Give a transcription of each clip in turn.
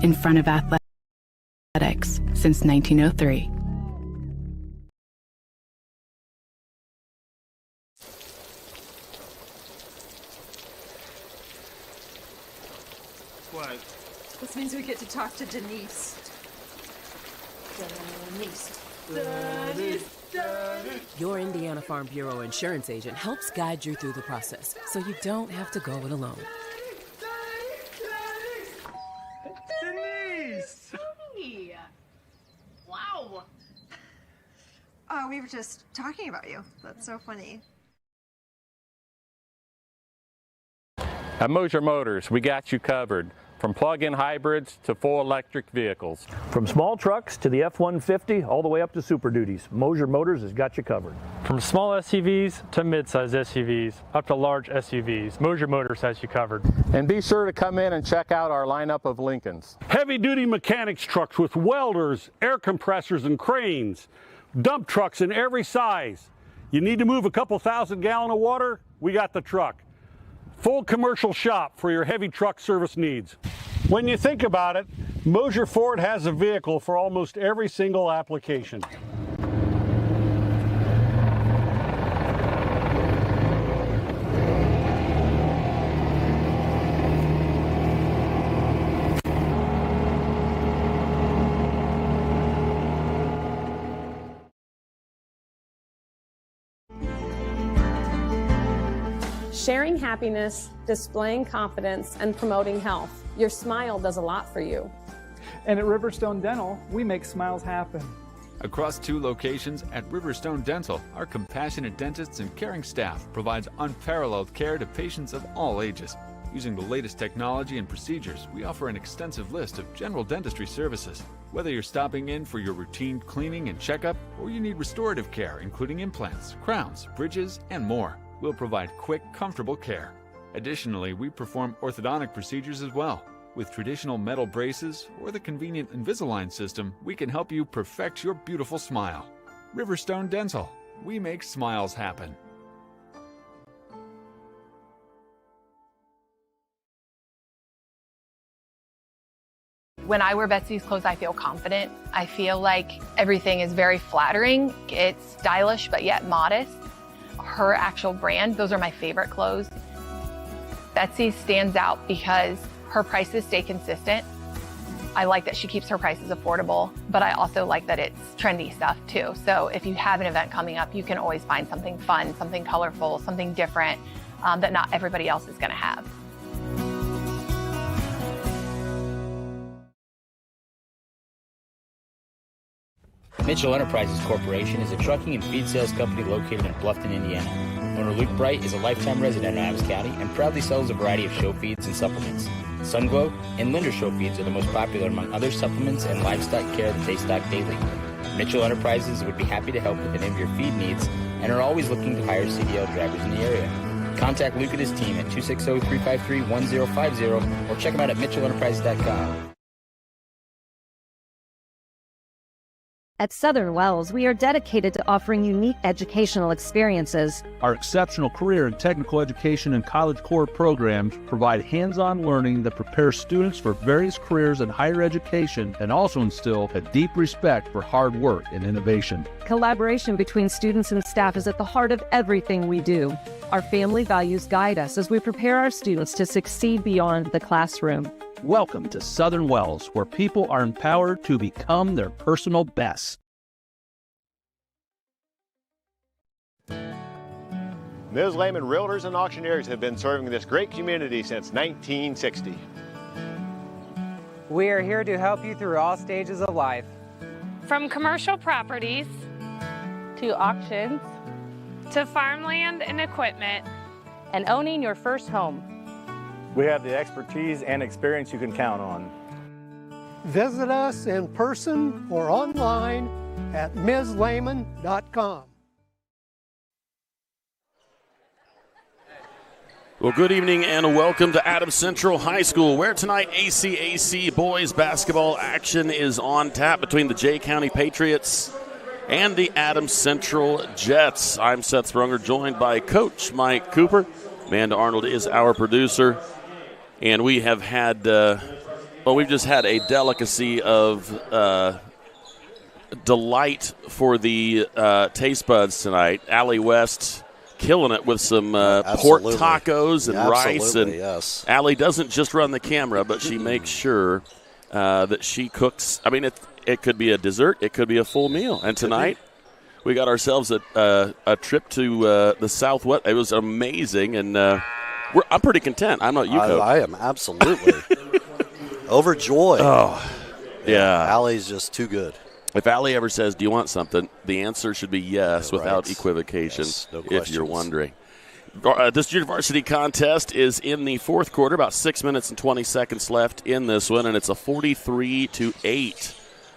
in front of athletics since 1903. What? This means we get to talk to Denise. Denise. Your Indiana Farm Bureau insurance agent helps guide you through the process, so you don't have to go it alone. Denise! Hey. Wow. We were just talking about you. That's so funny. At Mosier Motors, we got you covered. From plug-in hybrids to full electric vehicles. From small trucks to the F-150, all the way up to Super Duties, Mosier Motors has got you covered. From small SUVs to mid-size SUVs, up to large SUVs, Mosier Motors has you covered. And be sure to come in and check out our lineup of Lincolns. Heavy-duty mechanics trucks with welders, air compressors, and cranes. Dump trucks in every size. You need to move a couple thousand gallons of water? We got the truck. Full commercial shop for your heavy truck service needs. When you think about it, Mosier Ford has a vehicle for almost every single application. Sharing happiness, displaying confidence, and promoting health. Your smile does a lot for you. And at Riverstone Dental, we make smiles happen. Across 2 locations at Riverstone Dental, our compassionate dentists and caring staff provides unparalleled care to patients of all ages. Using the latest technology and procedures, we offer an extensive list of general dentistry services. Whether you're stopping in for your routine cleaning and checkup, or you need restorative care, including implants, crowns, bridges, and more, we'll provide quick, comfortable care. Additionally, we perform orthodontic procedures as well. With traditional metal braces or the convenient Invisalign system, we can help you perfect your beautiful smile. Riverstone Dental. We make smiles happen. When I wear Betsy's clothes, I feel confident. I feel like everything is very flattering. It's stylish, but yet modest. Her actual brand, those are my favorite clothes. Betsy stands out because her prices stay consistent. I like that she keeps her prices affordable, but I also like that it's trendy stuff too. So if you have an event coming up, you can always find something fun, something colorful, something different that not everybody else is going to have. Mitchell Enterprises Corporation is a trucking and feed sales company located in Bluffton, Indiana. Owner Luke Bright is a lifetime resident of Adams County and proudly sells a variety of show feeds and supplements. Sunglow and Linder show feeds are the most popular among other supplements and livestock care that they stock daily. Mitchell Enterprises would be happy to help with any of your feed needs and are always looking to hire CDL drivers in the area. Contact Luke and his team at 260-353-1050 or check them out at mitchellenterprises.com. At Southern Wells, we are dedicated to offering unique educational experiences. Our exceptional career and technical education and college core programs provide hands-on learning that prepares students for various careers in higher education and also instill a deep respect for hard work and innovation. Collaboration between students and staff is at the heart of everything we do. Our family values guide us as we prepare our students to succeed beyond the classroom. Welcome to Southern Wells, where people are empowered to become their personal best. Ms. Lehman Realtors and Auctioneers have been serving this great community since 1960. We are here to help you through all stages of life. From commercial properties To auctions to farmland and equipment and owning your first home. We have the expertise and experience you can count on. Visit us in person or online at mslehman.com. Well, good evening and welcome to Adams Central High School, where tonight ACAC boys basketball action is on tap between the Jay County Patriots and the Adams Central Jets. I'm Seth Sprunger, joined by Coach Mike Cooper. Amanda Arnold is our producer. And we have had, Well, we've just had a delicacy of delight for the taste buds tonight. Allie West killing it with some pork tacos and rice. And yes. Allie doesn't just run the camera, but she makes sure that she cooks. I mean, it could be a dessert. It could be a full meal. And tonight we got ourselves a trip to the Southwest. It was amazing, and I'm pretty content. I'm not you, Coach. I am absolutely overjoyed. Oh, yeah. Allie's just too good. If Allie ever says, do you want something, the answer should be yes, without equivocation, Yes, no if you're questions. wondering. This junior varsity contest is in the fourth quarter, about 6 minutes and 20 seconds left in this one, and it's a 43-8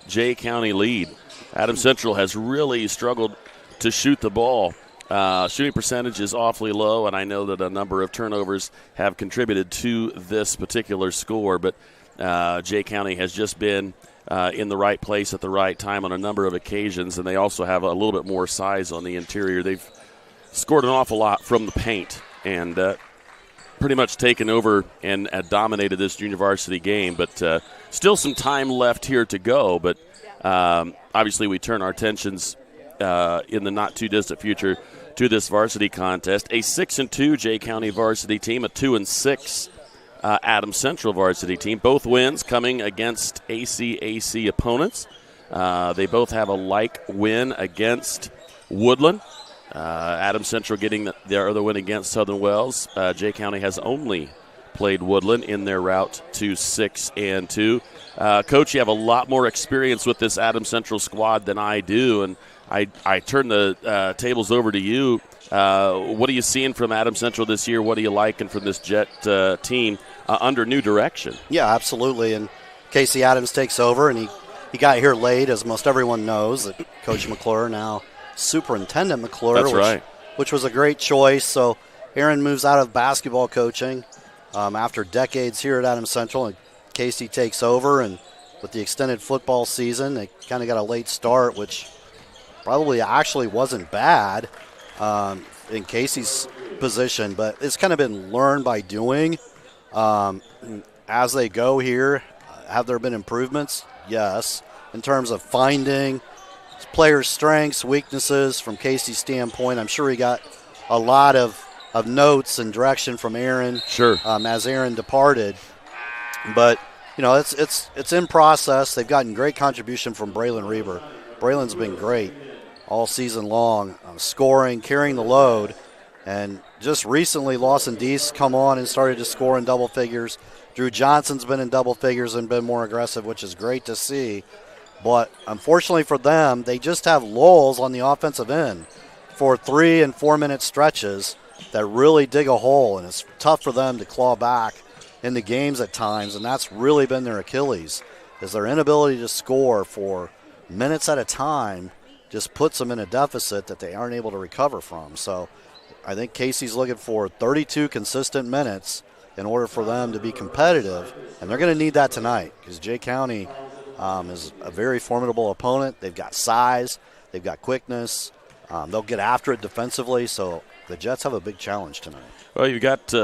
Jay County lead. Adams Central has really struggled to shoot the ball. Shooting percentage is awfully low, and I know that a number of turnovers have contributed to this particular score, but Jay County has just been in the right place at the right time on a number of occasions, and they also have a little bit more size on the interior. They've scored an awful lot from the paint and pretty much taken over and dominated this junior varsity game, but still some time left here to go. But obviously we turn our attentions in the not-too-distant future to this varsity contest. A 6-2 Jay County varsity team, a 2-6 Adams Central varsity team. Both wins coming against ACAC opponents. They both have a like win against Woodland. Adams Central getting their other win against Southern Wells. Jay County has only played Woodland in their route to 6-2. Coach, you have a lot more experience with this Adams Central squad than I do, and I turn the tables over to you. What are you seeing from Adams Central this year? What are you liking from this Jet team under new direction? Yeah, absolutely. And Casey Adams takes over, and he got here late, as most everyone knows. That Coach McClure, now Superintendent McClure, which was a great choice. So Aaron moves out of basketball coaching after decades here at Adams Central, and Casey takes over. And with the extended football season, they kind of got a late start, which probably actually wasn't bad in Casey's position, but it's kind of been learned by doing as they go here. Have there been improvements? Yes. In terms of finding players' strengths, weaknesses from Casey's standpoint, I'm sure he got a lot of notes and direction from Aaron. Sure. As Aaron departed, but it's in process. They've gotten great contribution from Braylon Reber. Braylon's been great all season long, scoring, carrying the load, and just recently Lawson Deese come on and started to score in double figures. Drew Johnson's been in double figures and been more aggressive, which is great to see. But unfortunately for them, they just have lulls on the offensive end for 3 and 4 minute stretches that really dig a hole, and it's tough for them to claw back in the games at times, and that's really been their Achilles, is their inability to score for minutes at a time just puts them in a deficit that they aren't able to recover from. So I think Casey's looking for 32 consistent minutes in order for them to be competitive, and they're going to need that tonight because Jay County is a very formidable opponent. They've got size, they've got quickness, they'll get after it defensively, so the Jets have a big challenge tonight. Well, you've got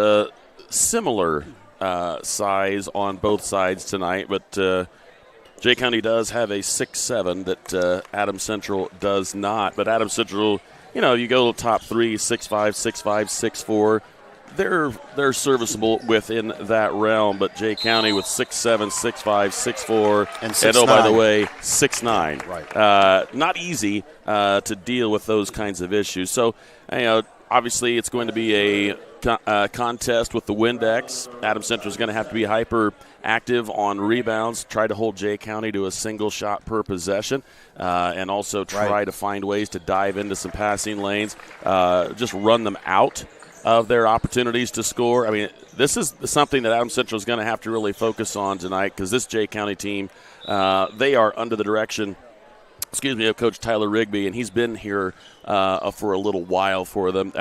similar size on both sides tonight, but Jay County does have a 6'7" that Adams Central does not. But Adams Central, you go top 3, 6'5", 6'5", 6'4". They're serviceable within that realm. But Jay County with 6'7", 6'5", 6'4", and 6'9". Oh, by the way, 6'9". Right. Not easy to deal with those kinds of issues. So, obviously it's going to be a contest with the Windex. Adams Central is going to have to be hyper active on rebounds, try to hold Jay County to a single shot per possession, and also try to find ways to dive into some passing lanes, just run them out of their opportunities to score. I mean, this is something that Adams Central is going to have to really focus on tonight because this Jay County team, they are under the direction of Coach Tyler Rigby, and he's been here for a little while for them.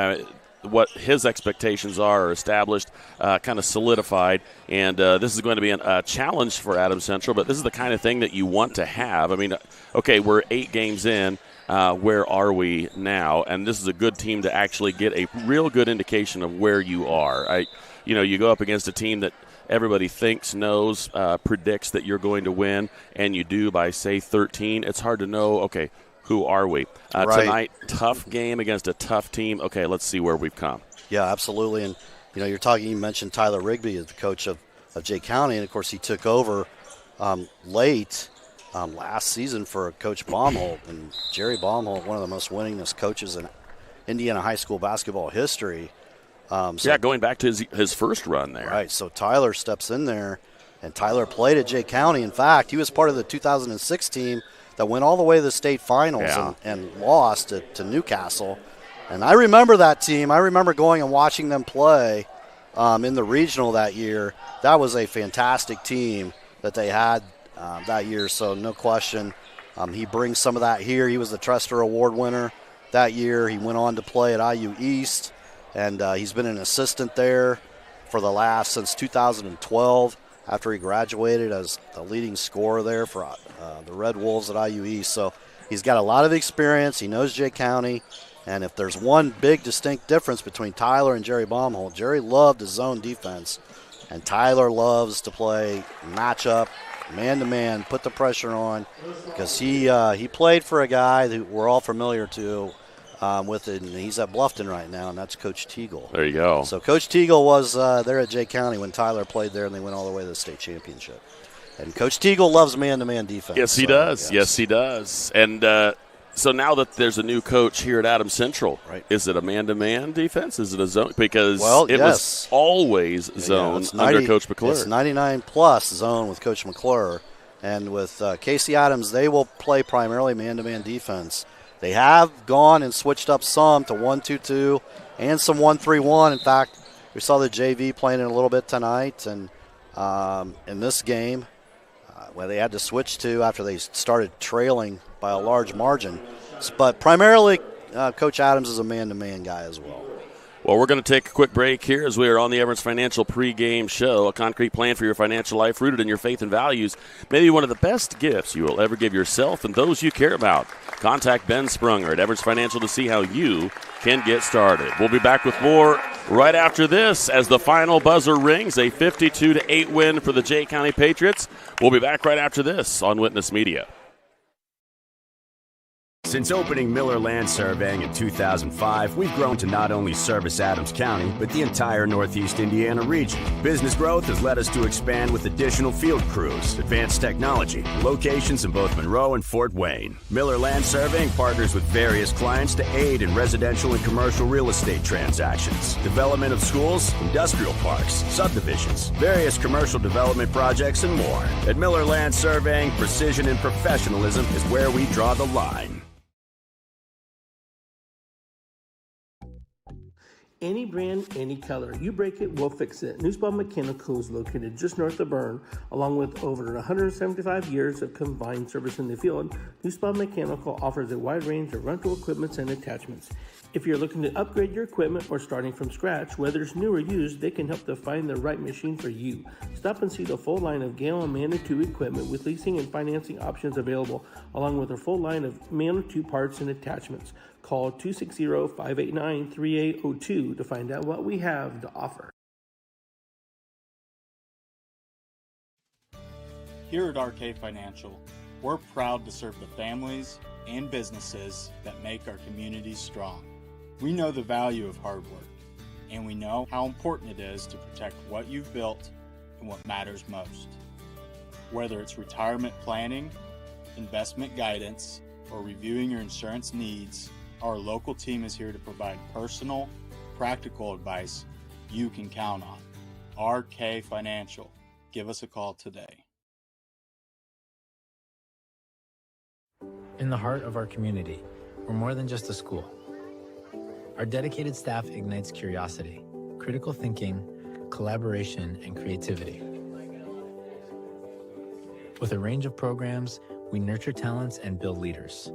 What his expectations are established, kind of solidified, and this is going to be a challenge for Adams Central, but this is the kind of thing that you want to have. I mean, okay, we're 8 games in. Where are we now? And this is a good team to actually get a real good indication of where you are. You go up against a team that everybody thinks, knows, predicts that you're going to win, and you do by, say, 13, it's hard to know, okay, who are we? Right. Tonight, tough game against a tough team. Okay, let's see where we've come. Yeah, absolutely. And, you mentioned Tyler Rigby as the coach of Jay County, and, of course, he took over late last season for Coach Baumholt. And Jerry Baumholt, one of the most winningest coaches in Indiana high school basketball history. Going back to his first run there. Right, so Tyler steps in there, and Tyler played at Jay County. In fact, he was part of the 2006 team that went all the way to the state finals and lost to Newcastle. And I remember that team. I remember going and watching them play in the regional that year. That was a fantastic team that they had that year, so no question. He brings some of that here. He was the Trester Award winner that year. He went on to play at IU East, and he's been an assistant there since 2012 after he graduated as the leading scorer there for the Red Wolves at IU East. So he's got a lot of experience. He knows Jay County. And if there's one big distinct difference between Tyler and Jerry Baumholt, Jerry loved his zone defense, and Tyler loves to play matchup, man-to-man, put the pressure on, because he played for a guy that we're all familiar to with it, and he's at Bluffton right now, and that's Coach Teagle. There you go. So Coach Teagle was there at Jay County when Tyler played there, and they went all the way to the state championship. And Coach Teagle loves man-to-man defense. Yes, he does. Yes, he does. And so now that there's a new coach here at Adams Central, is it a man-to-man defense? Is it a zone? Because it was always zone under Coach McClure. It's 99-plus zone with Coach McClure. And with Casey Adams, they will play primarily man-to-man defense. They have gone and switched up some to 1-2-2 and some 1-3-1. In fact, we saw the JV playing it a little bit tonight. And in this game, where they had to switch to after they started trailing by a large margin. But primarily, Coach Adams is a man-to-man guy as well. Well, we're going to take a quick break here as we are on the Everett's Financial pregame show, a concrete plan for your financial life rooted in your faith and values. Maybe one of the best gifts you will ever give yourself and those you care about. Contact Ben Sprunger at Everett's Financial to see how you can get started. We'll be back with more right after this as the final buzzer rings, a 52-8 win for the Jay County Patriots. We'll be back right after this on Witness Media. Since opening Miller Land Surveying in 2005, we've grown to not only service Adams County, but the entire Northeast Indiana region. Business growth has led us to expand with additional field crews, advanced technology, locations in both Monroe and Fort Wayne. Miller Land Surveying partners with various clients to aid in residential and commercial real estate transactions, development of schools, industrial parks, subdivisions, various commercial development projects, and more. At Miller Land Surveying, precision and professionalism is where we draw the line. Any brand, any color. You break it, we'll fix it. Newspawn Mechanical is located just north of Berne. Along with over 175 years of combined service in the field, Newspawn Mechanical offers a wide range of rental equipment and attachments. If you're looking to upgrade your equipment or starting from scratch, whether it's new or used, they can help to find the right machine for you. Stop and see the full line of Gale and Manitou equipment with leasing and financing options available, along with a full line of Manitou parts and attachments. Call 260-589-3802 to find out what we have to offer. Here at RK Financial, we're proud to serve the families and businesses that make our communities strong. We know the value of hard work, and we know how important it is to protect what you've built and what matters most. Whether it's retirement planning, investment guidance, or reviewing your insurance needs, our local team is here to provide personal, practical advice you can count on. RK Financial. Give us a call today. In the heart of our community, we're more than just a school. Our dedicated staff ignites curiosity, critical thinking, collaboration, and creativity. With a range of programs, we nurture talents and build leaders.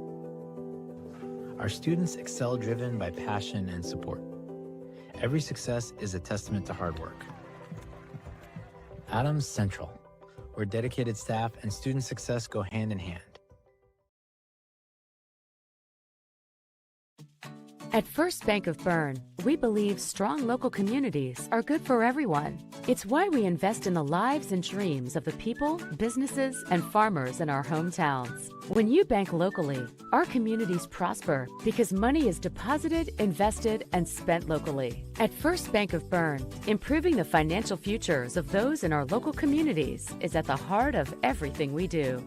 Our students excel driven by passion and support. Every success is a testament to hard work. Adams Central, where dedicated staff and student success go hand in hand. At First Bank of Berne, we believe strong local communities are good for everyone. It's why we invest in the lives and dreams of the people, businesses, and farmers in our hometowns. When you bank locally, our communities prosper because money is deposited, invested, and spent locally. At First Bank of Berne, improving the financial futures of those in our local communities is at the heart of everything we do.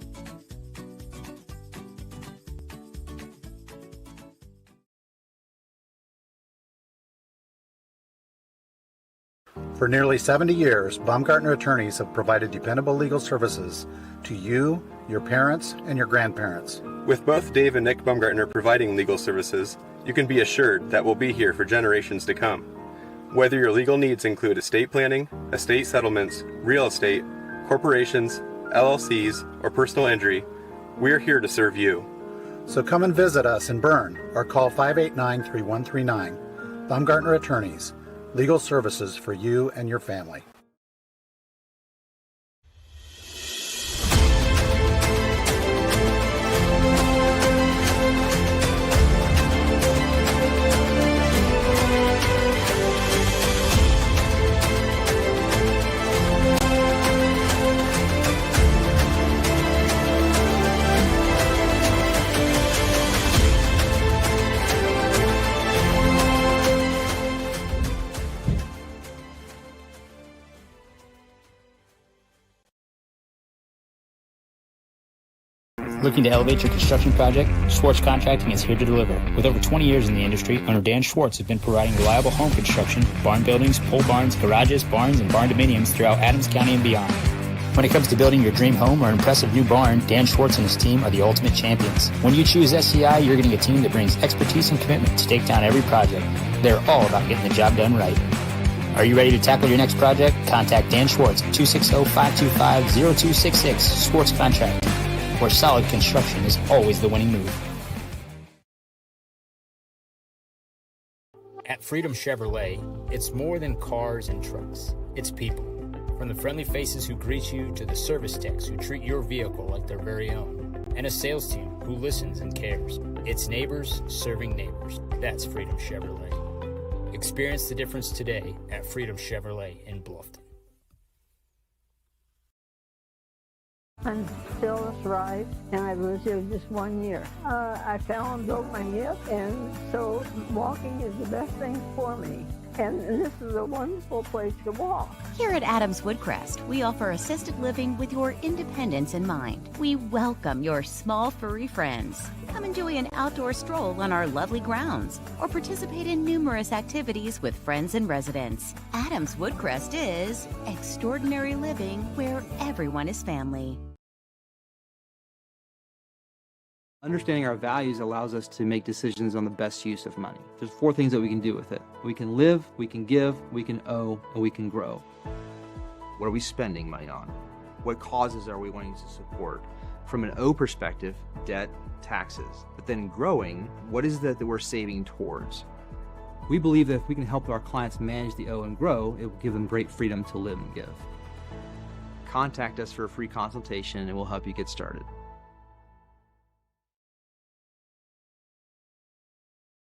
For nearly 70 years, Baumgartner attorneys have provided dependable legal services to you, your parents, and your grandparents. With both Dave and Nick Baumgartner providing legal services, you can be assured that we'll be here for generations to come. Whether your legal needs include estate planning, estate settlements, real estate, corporations, LLCs, or personal injury, we're here to serve you. So come and visit us in Berne or call 589-3139. Baumgartner Attorneys. Legal services for you and your family. Looking to elevate your construction project? Schwartz Contracting is here to deliver. With over 20 years in the industry, owner Dan Schwartz has been providing reliable home construction, barn buildings, pole barns, garages, barns, and barn dominiums throughout Adams County and beyond. When it comes to building your dream home or impressive new barn, Dan Schwartz and his team are the ultimate champions. When you choose SCI, you're getting a team that brings expertise and commitment to take down every project. They're all about getting the job done right. Are you ready to tackle your next project? Contact Dan Schwartz at 260-525-0266, Schwartz Contracting, where solid construction is always the winning move. At Freedom Chevrolet, it's more than cars and trucks. It's people. From the friendly faces who greet you to the service techs who treat your vehicle like their very own. And a sales team who listens and cares. It's neighbors serving neighbors. That's Freedom Chevrolet. Experience the difference today at Freedom Chevrolet in Bluffton. I'm Phyllis Rice, and I've lived here just 1 year. I fell and broke my hip, and so walking is the best thing for me. And this is a wonderful place to walk. Here at Adams Woodcrest, we offer assisted living with your independence in mind. We welcome your small furry friends. Come enjoy an outdoor stroll on our lovely grounds or participate in numerous activities with friends and residents. Adams Woodcrest is extraordinary living where everyone is family. Understanding our values allows us to make decisions on the best use of money. There's 4 things that we can do with it. We can live, we can give, we can owe, and we can grow. What are we spending money on? What causes are we wanting to support? From an O perspective, debt, taxes. But then growing, what is that we're saving towards? We believe that if we can help our clients manage the O and grow, it will give them great freedom to live and give. Contact us for a free consultation and we'll help you get started.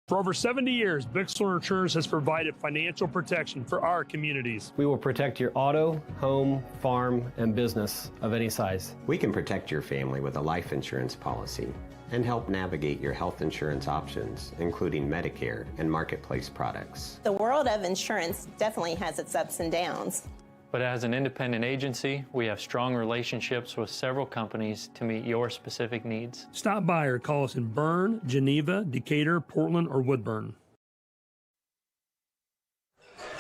For over 70 years, Bixler Insurance has provided financial protection for our communities. We will protect your auto, home, farm, and business of any size. We can protect your family with a life insurance policy and help navigate your health insurance options, including Medicare and marketplace products. The world of insurance definitely has its ups and downs. But as an independent agency, we have strong relationships with several companies to meet your specific needs. Stop by or call us in Berne, Geneva, Decatur, Portland, or Woodburn.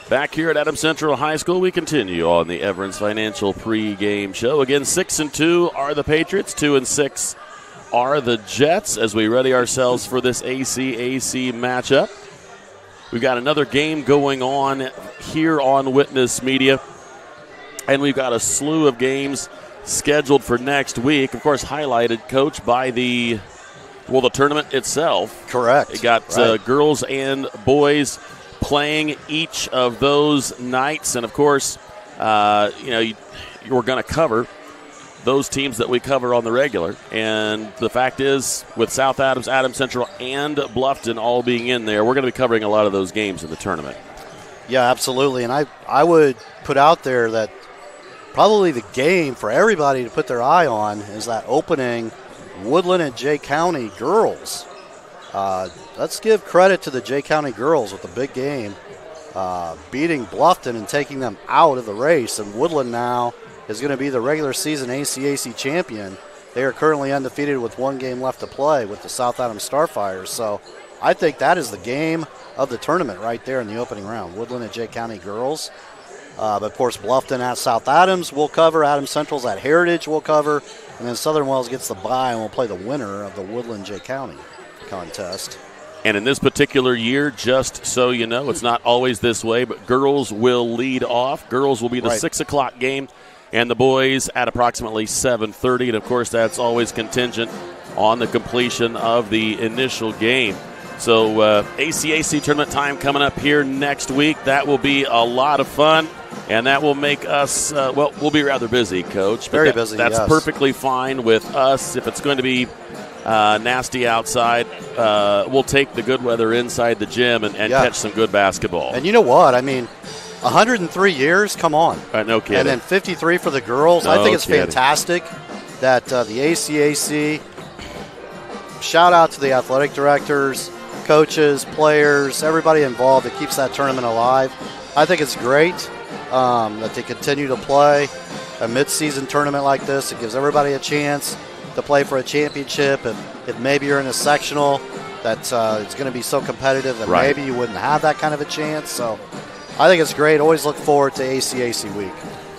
Back here at Adams Central High School, we continue on the Everins Financial pregame show. Again, 6-2 are the Patriots, 2-6 are the Jets as we ready ourselves for this ACAC matchup. We've got another game going on here on Witness Media. And we've got a slew of games scheduled for next week. Of course, highlighted, Coach, by the tournament itself. Correct. You got girls and boys playing each of those nights. And, of course, you're going to cover those teams that we cover on the regular. And the fact is, with South Adams, Adams Central, and Bluffton all being in there, we're going to be covering a lot of those games in the tournament. Yeah, absolutely. And I would put out there that probably the game for everybody to put their eye on is that opening Woodland and Jay County girls. Let's give credit to the Jay County girls with the big game, beating Bluffton and taking them out of the race. And Woodland now is going to be the regular season ACAC champion. They are currently undefeated with one game left to play with the South Adams Starfires. So I think that is the game of the tournament right there in the opening round, Woodland and Jay County girls. But of course, Bluffton at South Adams will cover. Adams Central's at Heritage will cover. And then Southern Wells gets the bye and will play the winner of the Woodland-Jay County contest. And in this particular year, just so you know, it's not always this way, but girls will lead off. Girls will be the 6 o'clock game, and the boys at approximately 7:30. And, of course, that's always contingent on the completion of the initial game. So ACAC tournament time coming up here next week. That will be a lot of fun, and that will make us, we'll be rather busy, Coach. Very busy, That's yes. perfectly fine with us. If it's going to be nasty outside, we'll take the good weather inside the gym and catch some good basketball. And you know what? I mean, 103 years, come on. No kidding. And then 53 for the girls. I think it's fantastic that the ACAC, shout out to the athletic directors, coaches, players, everybody involved that keeps that tournament alive. I think it's great that they continue to play a mid-season tournament like this. It gives everybody a chance to play for a championship. If maybe you're in a sectional that it's going to be so competitive that maybe you wouldn't have that kind of a chance. So I think it's great. Always look forward to ACAC week.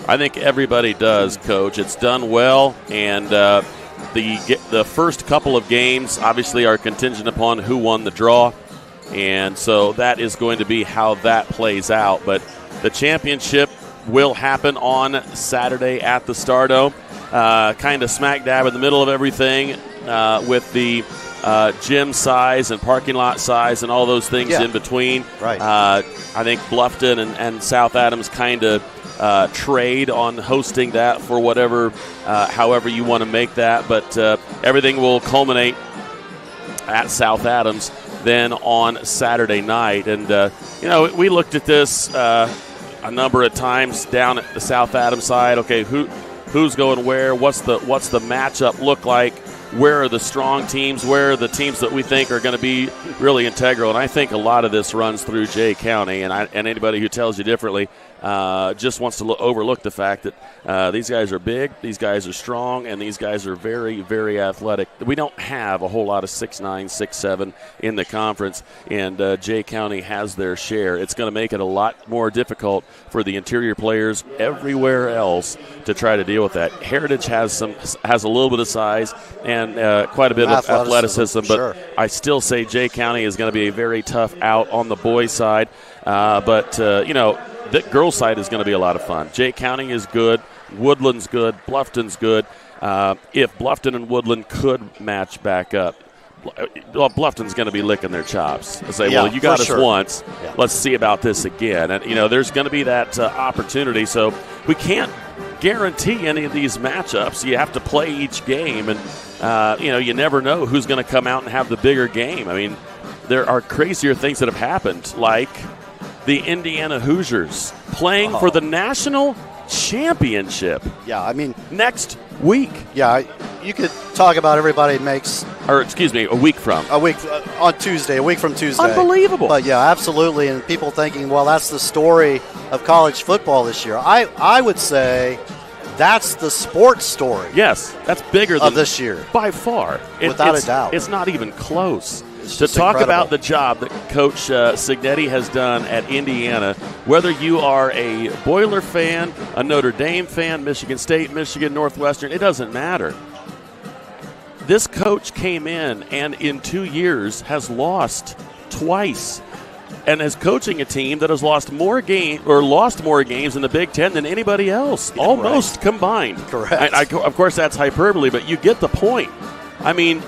I think everybody does, Coach. It's done well, and the first couple of games obviously are contingent upon who won the draw, and so that is going to be how that plays out. But the championship will happen on Saturday at the Stardome, kind of smack dab in the middle of everything with the gym size and parking lot size and all those things in between. Right. I think Bluffton and South Adams kind of trade on hosting that for whatever, however you want to make that. But everything will culminate at South Adams then on Saturday night. And, we looked at this a number of times down at the South Adams side. Okay, who's going where? What's the matchup look like? Where are the strong teams? Where are the teams that we think are going to be really integral? And I think a lot of this runs through Jay County, and anybody who tells you differently just wants to overlook the fact that these guys are big, these guys are strong, and these guys are very, very athletic. We don't have a whole lot of 6'9", 6'7" in the conference, and Jay County has their share. It's going to make it a lot more difficult for the interior players everywhere else to try to deal with that. Heritage has a little bit of size and quite a bit of athleticism, but I still say Jay County is going to be a very tough out on the boys' side. The girls' side is going to be a lot of fun. Jay County is good. Woodland's good. Bluffton's good. If Bluffton and Woodland could match back up, Bluffton's going to be licking their chops. They say, you got us once. Yeah. Let's see about this again. And, there's going to be that opportunity. So we can't guarantee any of these matchups. You have to play each game. And, you never know who's going to come out and have the bigger game. I mean, there are crazier things that have happened, like the Indiana Hoosiers playing for the national championship. Yeah, I mean, next week. Yeah, you could talk about everybody makes. Or, excuse me, a week from. A week on Tuesday, a week from Tuesday. Unbelievable. But, yeah, absolutely. And people thinking, well, that's the story of college football this year. I would say that's the sports story. Yes, that's bigger than this year. By far. Without a doubt. It's not even close. To talk incredible. About the job that Coach Signetti has done at Indiana, whether you are a Boiler fan, a Notre Dame fan, Michigan State, Michigan, Northwestern, it doesn't matter. This coach came in and in 2 years has lost twice and is coaching a team that has lost more games in the Big Ten than anybody else, almost combined. Correct. Of course, that's hyperbole, but you get the point. I mean,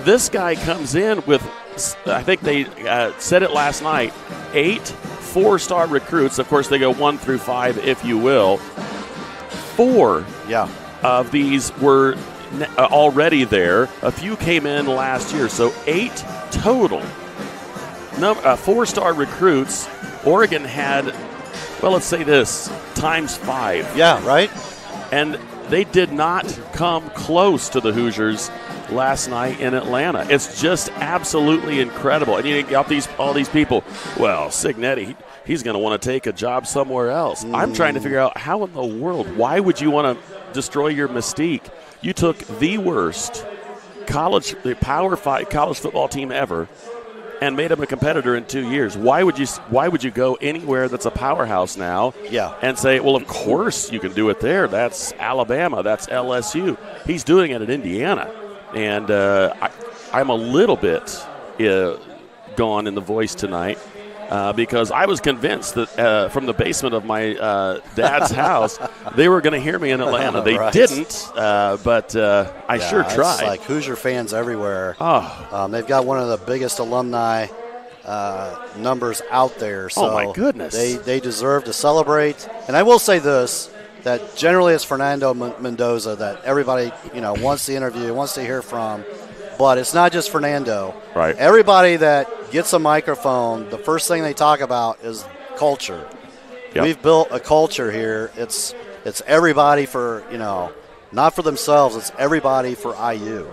this guy comes in with, I think they said it last night, 8 4-star recruits. Of course, they go 1 through 5, if you will. 4 of these were already there. A few came in last year, so 8 total. 4-star recruits. Oregon had, well, let's say this, times 5. Yeah, right. And they did not come close to the Hoosiers last night in Atlanta. It's just absolutely incredible. And you got all these people, well, Signetti, he's going to want to take a job somewhere else. I'm trying to figure out how in the world, why would you want to destroy your mystique? You took the worst Power 5 college football team ever and made them a competitor in 2 years. Why would you go anywhere that's a powerhouse now? Yeah. And say, well, of course you can do it there. That's Alabama. That's LSU. He's doing it at Indiana. And I'm a little bit gone in the voice tonight because I was convinced that from the basement of my dad's house, they were going to hear me in Atlanta. They didn't, but I sure tried. It's like Hoosier fans everywhere. Oh. They've got one of the biggest alumni numbers out there. So oh, my goodness. They deserve to celebrate. And I will say this, that generally it's Fernando Mendoza that everybody wants to interview, wants to hear from. But it's not just Fernando. Right. Everybody that gets a microphone, the first thing they talk about is culture. Yep. We've built a culture here. It's everybody for, not for themselves. It's everybody for IU.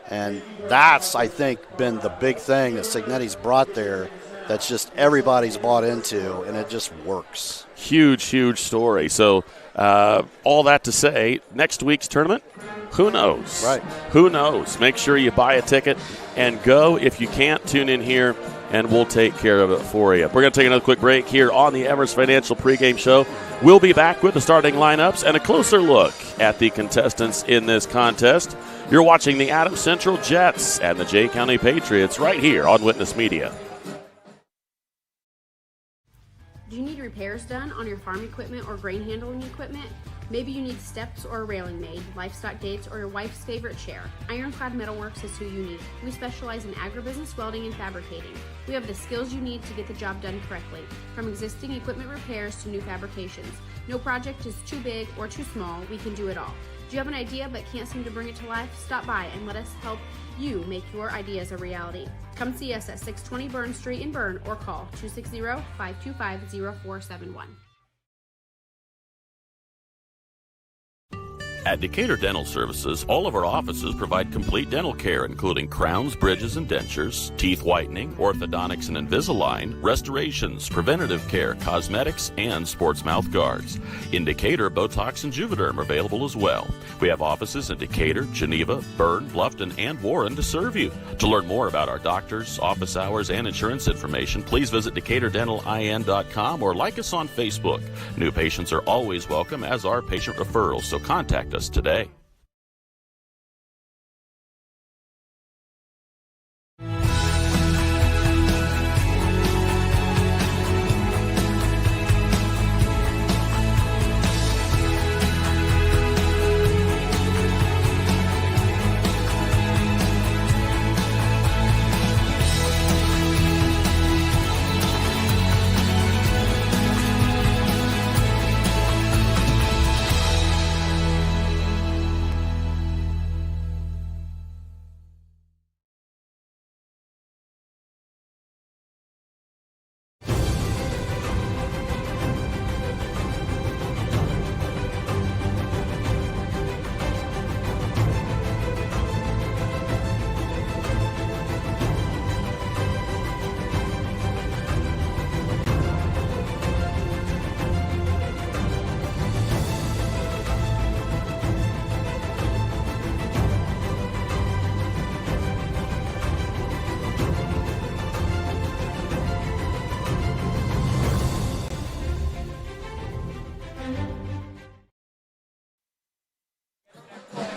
And that's, I think, been the big thing that Signetti's brought there that's just everybody's bought into, and it just works. Huge, huge story. So all that to say, next week's tournament, who knows? Right. Who knows? Make sure you buy a ticket and go. If you can't, tune in here, and we'll take care of it for you. We're going to take another quick break here on the Everest Financial pregame show. We'll be back with the starting lineups and a closer look at the contestants in this contest. You're watching the Adams Central Jets and the Jay County Patriots right here on Witness Media. Do you need repairs done on your farm equipment or grain handling equipment? Maybe you need steps or a railing made, livestock gates, or your wife's favorite chair. Ironclad Metalworks is who you need. We specialize in agribusiness welding and fabricating. We have the skills you need to get the job done correctly, from existing equipment repairs to new fabrications. No project is too big or too small. We can do it all. Do you have an idea but can't seem to bring it to life? Stop by and let us help you make your ideas a reality. Come see us at 620 Berne Street in Berne or call 260-525-0471. At Decatur Dental Services, all of our offices provide complete dental care, including crowns, bridges, and dentures, teeth whitening, orthodontics and Invisalign, restorations, preventative care, cosmetics, and sports mouth guards. In Decatur, Botox and Juvederm are available as well. We have offices in Decatur, Geneva, Berne, Bluffton, and Warren to serve you. To learn more about our doctors, office hours, and insurance information, please visit DecaturDentalIN.com or like us on Facebook. New patients are always welcome, as are patient referrals, so contact us today.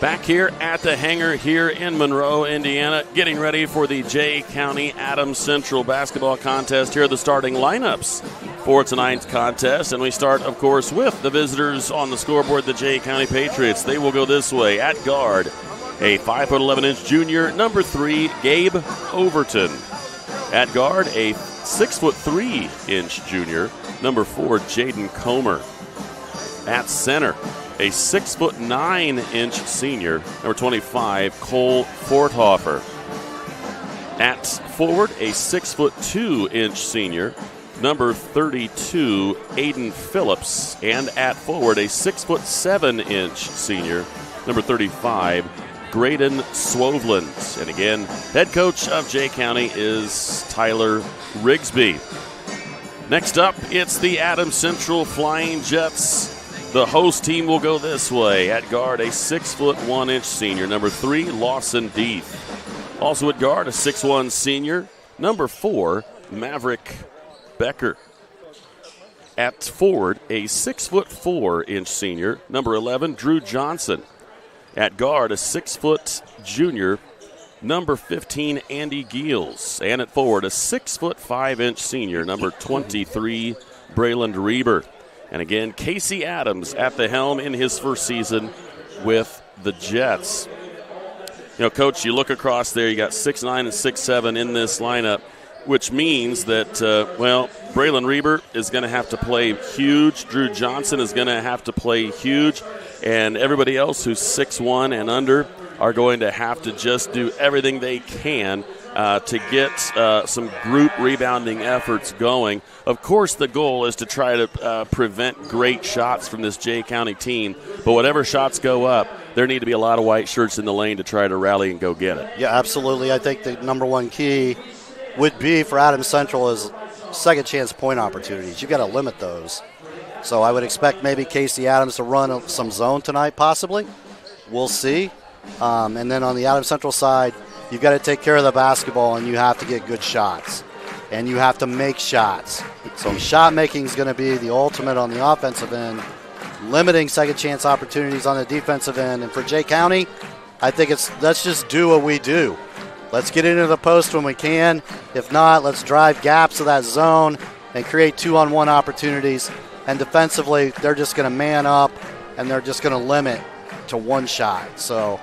Back here at the hangar here in Monroe, Indiana, getting ready for the Jay County Adams Central basketball contest. Here are the starting lineups for tonight's contest. And we start, of course, with the visitors on the scoreboard, the Jay County Patriots. They will go this way. At guard, a 5'11" junior, number 3, Gabe Overton. At guard, a 6'3" junior, number 4, Jaden Comer. At center, a 6'9" senior, number 25, Cole Forthofer. At forward, a 6'2" senior, number 32, Aiden Phillips. And at forward, a 6'7" senior, number 35, Graydon Swovland. And again, head coach of Jay County is Tyler Rigsby. Next up, it's the Adams Central Flying Jets. The host team will go this way. At guard, a 6'1" senior, number 3, Lawson Deeth. Also at guard, a 6'1" senior, number 4, Maverick Becker. At forward, a 6'4" senior, number 11, Drew Johnson. At guard, a 6' junior, number 15, Andy Giels. And at forward, a 6'5" senior, number 23, Brayland Reber. And again, Casey Adams at the helm in his first season with the Jets. You know, Coach, you look across there, you got 6'9" and 6'7" in this lineup, which means that, Brayland Reber is going to have to play huge. Drew Johnson is going to have to play huge. And everybody else who's 6'1" and under are going to have to just do everything they can to get some group rebounding efforts going. Of course, the goal is to try to prevent great shots from this Jay County team. But whatever shots go up, there need to be a lot of white shirts in the lane to try to rally and go get it. Yeah, absolutely. I think the number one key would be for Adams Central is second chance point opportunities. You've got to limit those. So I would expect maybe Casey Adams to run some zone tonight, possibly. We'll see. And then on the Adams Central side, you've got to take care of the basketball, and you have to get good shots. And you have to make shots. So shot making is going to be the ultimate on the offensive end, limiting second chance opportunities on the defensive end. And for Jay County, I think let's just do what we do. Let's get into the post when we can. If not, let's drive gaps to that zone and create 2-on-1 opportunities. And defensively, they're just going to man up, and they're just going to limit to one shot. So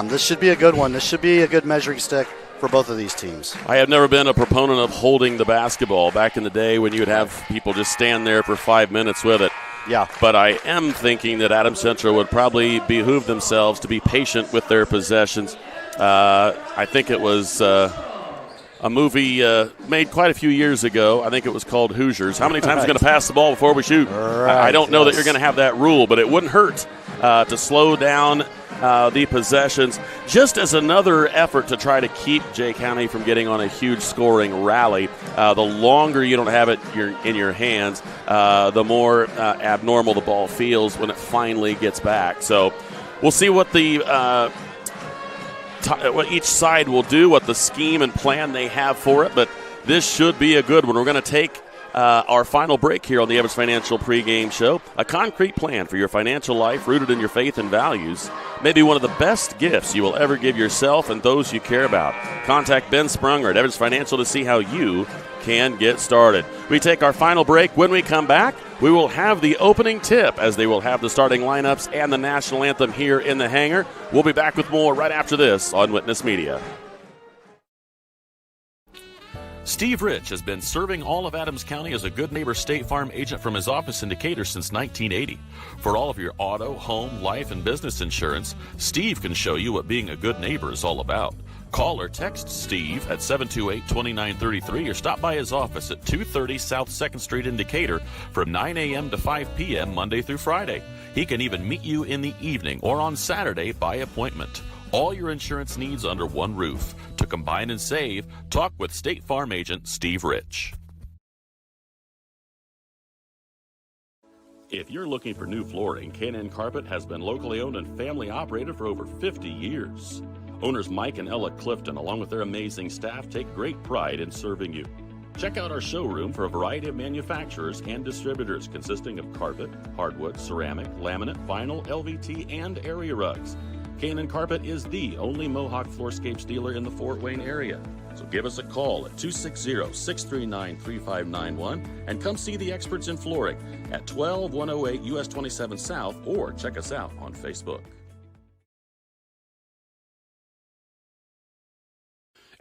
this should be a good one. This should be a good measuring stick for both of these teams. I have never been a proponent of holding the basketball back in the day when you would have people just stand there for 5 minutes with it. Yeah. But I am thinking that Adams Central would probably behoove themselves to be patient with their possessions. I think it was a movie made quite a few years ago. I think it was called Hoosiers. How many times are we going to pass the ball before we shoot? Right, I don't know that you're going to have that rule, but it wouldn't hurt to slow down the possessions, just as another effort to try to keep Jay County from getting on a huge scoring rally. The longer you don't have it in your hands, the more abnormal the ball feels when it finally gets back. So we'll see what what each side will do, what the scheme and plan they have for it, but this should be a good one. We're going to take our final break here on the Evans Financial pregame show. A concrete plan for your financial life rooted in your faith and values may be one of the best gifts you will ever give yourself and those you care about. Contact Ben Sprunger at Evans Financial to see how you can get started. We take our final break. When we come back, we will have the opening tip as they will have the starting lineups and the national anthem here in the hangar. We'll be back with more right after this on Witness Media. Steve Rich has been serving all of Adams County as a Good Neighbor State Farm agent from his office in Decatur since 1980. For all of your auto, home, life, and business insurance, Steve can show you what being a good neighbor is all about. Call or text Steve at 728-2933 or stop by his office at 230 South 2nd Street in Decatur from 9 a.m. to 5 p.m. Monday through Friday. He can even meet you in the evening or on Saturday by appointment. All your insurance needs under one roof. To combine and save, talk with State Farm agent Steve Rich. If you're looking for new flooring, K&N Carpet has been locally owned and family operated for over 50 years. Owners Mike and Ella Clifton, along with their amazing staff, take great pride in serving you. Check out our showroom for a variety of manufacturers and distributors consisting of carpet, hardwood, ceramic, laminate, vinyl, LVT, and area rugs. K&N Carpet is the only Mohawk Floorscapes dealer in the Fort Wayne area. So give us a call at 260-639-3591 and come see the experts in flooring at 12108 US 27 South or check us out on Facebook.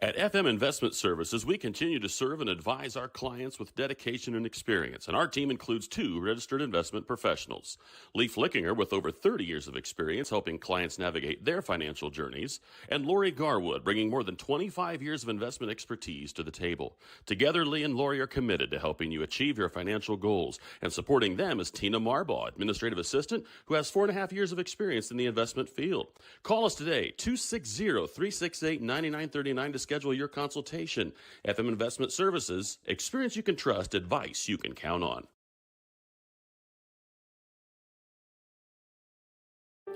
At FM Investment Services, we continue to serve and advise our clients with dedication and experience, and our team includes 2 registered investment professionals. Leif Lickinger, with over 30 years of experience helping clients navigate their financial journeys, and Lori Garwood, bringing more than 25 years of investment expertise to the table. Together, Lee and Lori are committed to helping you achieve your financial goals, and supporting them is Tina Marbaugh, administrative assistant, who has 4.5 years of experience in the investment field. Call us today, 260-368-9939 to schedule your consultation. FM Investment Services, experience you can trust, advice you can count on.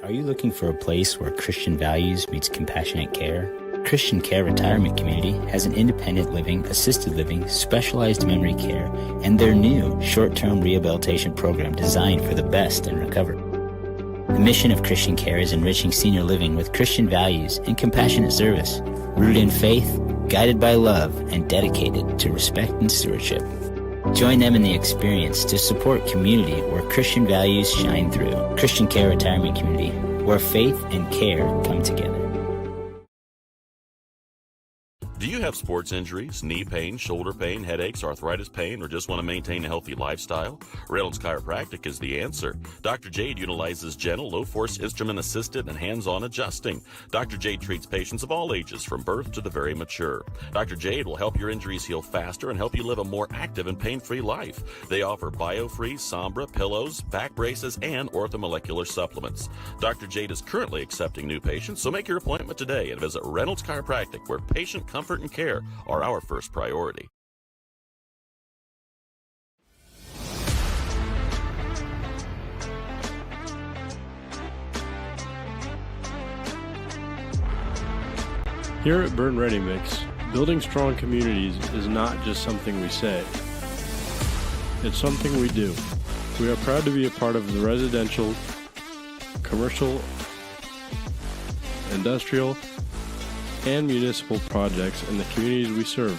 Are you looking for a place where Christian values meets compassionate care? Christian Care Retirement Community has an independent living, assisted living, specialized memory care, and their new short-term rehabilitation program designed for the best in recovery. The mission of Christian Care is enriching senior living with Christian values and compassionate service, rooted in faith, guided by love, and dedicated to respect and stewardship. Join them in the experience to support community where Christian values shine through. Christian Care Retirement Community, where faith and care come together. Do you have sports injuries, knee pain, shoulder pain, headaches, arthritis pain, or just want to maintain a healthy lifestyle? Reynolds Chiropractic is the answer. Dr. Jade utilizes gentle, low-force, instrument-assisted, and hands-on adjusting. Dr. Jade treats patients of all ages, from birth to the very mature. Dr. Jade will help your injuries heal faster and help you live a more active and pain-free life. They offer BioFree, Sombra, pillows, back braces, and orthomolecular supplements. Dr. Jade is currently accepting new patients, so make your appointment today and visit Reynolds Chiropractic, where patient comfort and care are our first priority. Here at Berne Ready Mix, building strong communities is not just something we say. It's something we do. We are proud to be a part of the residential, commercial, industrial, and municipal projects in the communities we serve.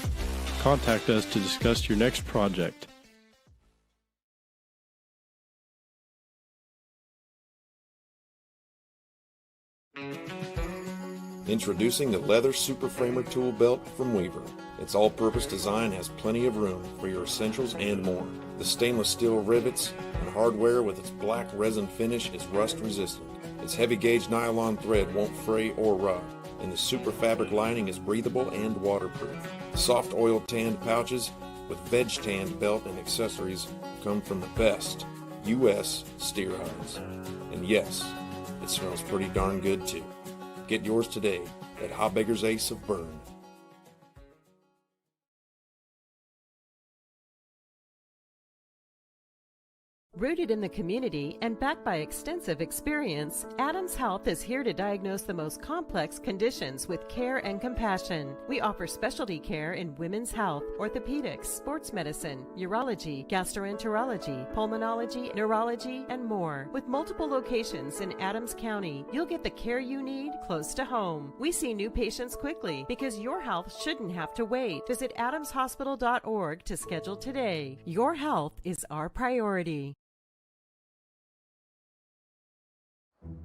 Contact us to discuss your next project. Introducing the leather super framer tool belt from Weaver. Its all-purpose design has plenty of room for your essentials and more. The stainless steel rivets and hardware with its black resin finish is rust resistant. Its heavy gauge nylon thread won't fray or rot, and the super fabric lining is breathable and waterproof. Soft oil tanned pouches with veg tanned belt and accessories come from the best U.S. steer hides. And yes, it smells pretty darn good too. Get yours today at Hobbaker's Ace of Berne. Rooted in the community and backed by extensive experience, Adams Health is here to diagnose the most complex conditions with care and compassion. We offer specialty care in women's health, orthopedics, sports medicine, urology, gastroenterology, pulmonology, neurology, and more. With multiple locations in Adams County, you'll get the care you need close to home. We see new patients quickly because your health shouldn't have to wait. Visit adamshospital.org to schedule today. Your health is our priority.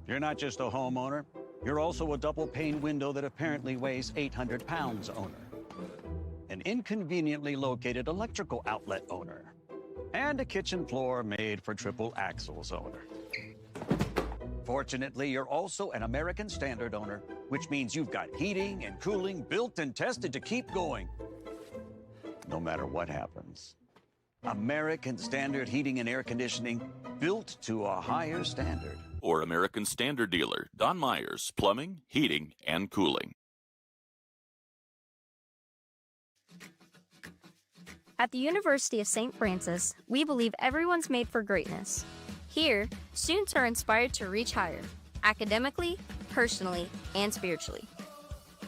You're not just a homeowner, you're also a double pane window that apparently weighs 800 pounds owner, an inconveniently located electrical outlet owner, and a kitchen floor made for triple axles owner. Fortunately, you're also an American Standard owner, which means you've got heating and cooling built and tested to keep going, no matter what happens. American Standard Heating and Air Conditioning, built to a higher standard. Or American Standard dealer, Don Myers, Plumbing, Heating, and Cooling. At the University of St. Francis, we believe everyone's made for greatness. Here, students are inspired to reach higher, academically, personally, and spiritually.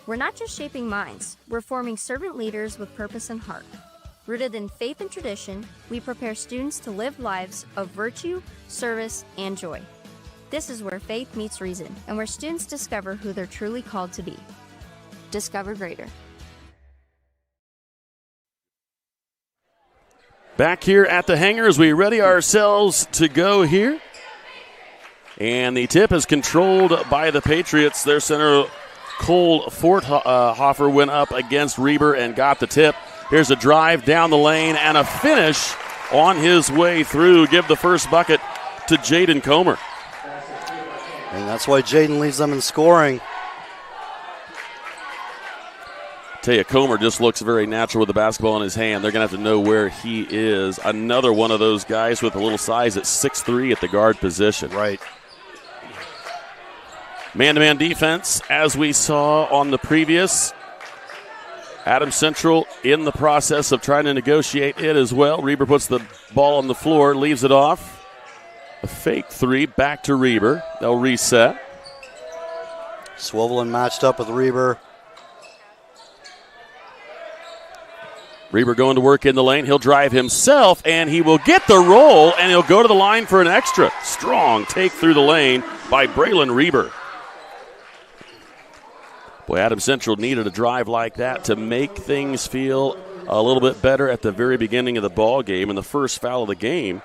We're not just shaping minds, we're forming servant leaders with purpose and heart. Rooted in faith and tradition, we prepare students to live lives of virtue, service, and joy. This is where faith meets reason and where students discover who they're truly called to be. Discover greater. Back here at the hangar as we ready ourselves to go here. And the tip is controlled by the Patriots. Their center Cole Forthofer went up against Reber and got the tip. Here's a drive down the lane and a finish on his way through. Give the first bucket to Jaden Comer. And that's why Jaden leads them in scoring. Tell you, Comer just looks very natural with the basketball in his hand. They're going to have to know where he is. Another one of those guys with a little size at 6'3" at the guard position. Right. Man-to-man defense, as we saw on the previous. Adams Central in the process of trying to negotiate it as well. Reber puts the ball on the floor, leaves it off. A fake three, back to Reber. They'll reset. Swovelin matched up with Reber. Reber going to work in the lane. He'll drive himself, and he will get the roll, and he'll go to the line for an extra. Strong take through the lane by Braylon Reber. Boy, Adams Central needed a drive like that to make things feel a little bit better at the very beginning of the ball game, and the first foul of the game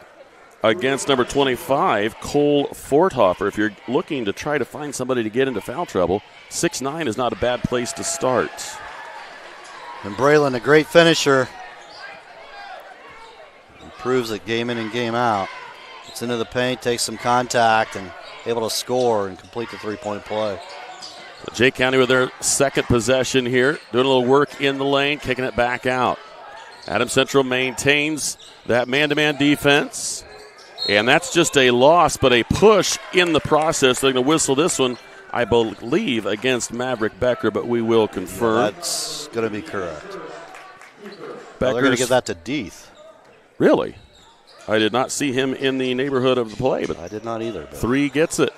against number 25, Cole Forthofer. If you're looking to try to find somebody to get into foul trouble, 6'9" is not a bad place to start. And Braylon, a great finisher. Improves it game in and game out. Gets into the paint, takes some contact, and able to score and complete the three-point play. So Jay County with their second possession here, doing a little work in the lane, kicking it back out. Adams Central maintains that man-to-man defense, and that's just a loss, but a push in the process. They're going to whistle this one, I believe, against Maverick Becker, but we will confirm. That's going to be correct. They're going to give that to Deeth. Really? I did not see him in the neighborhood of the play, but I did not either. But 3 gets it.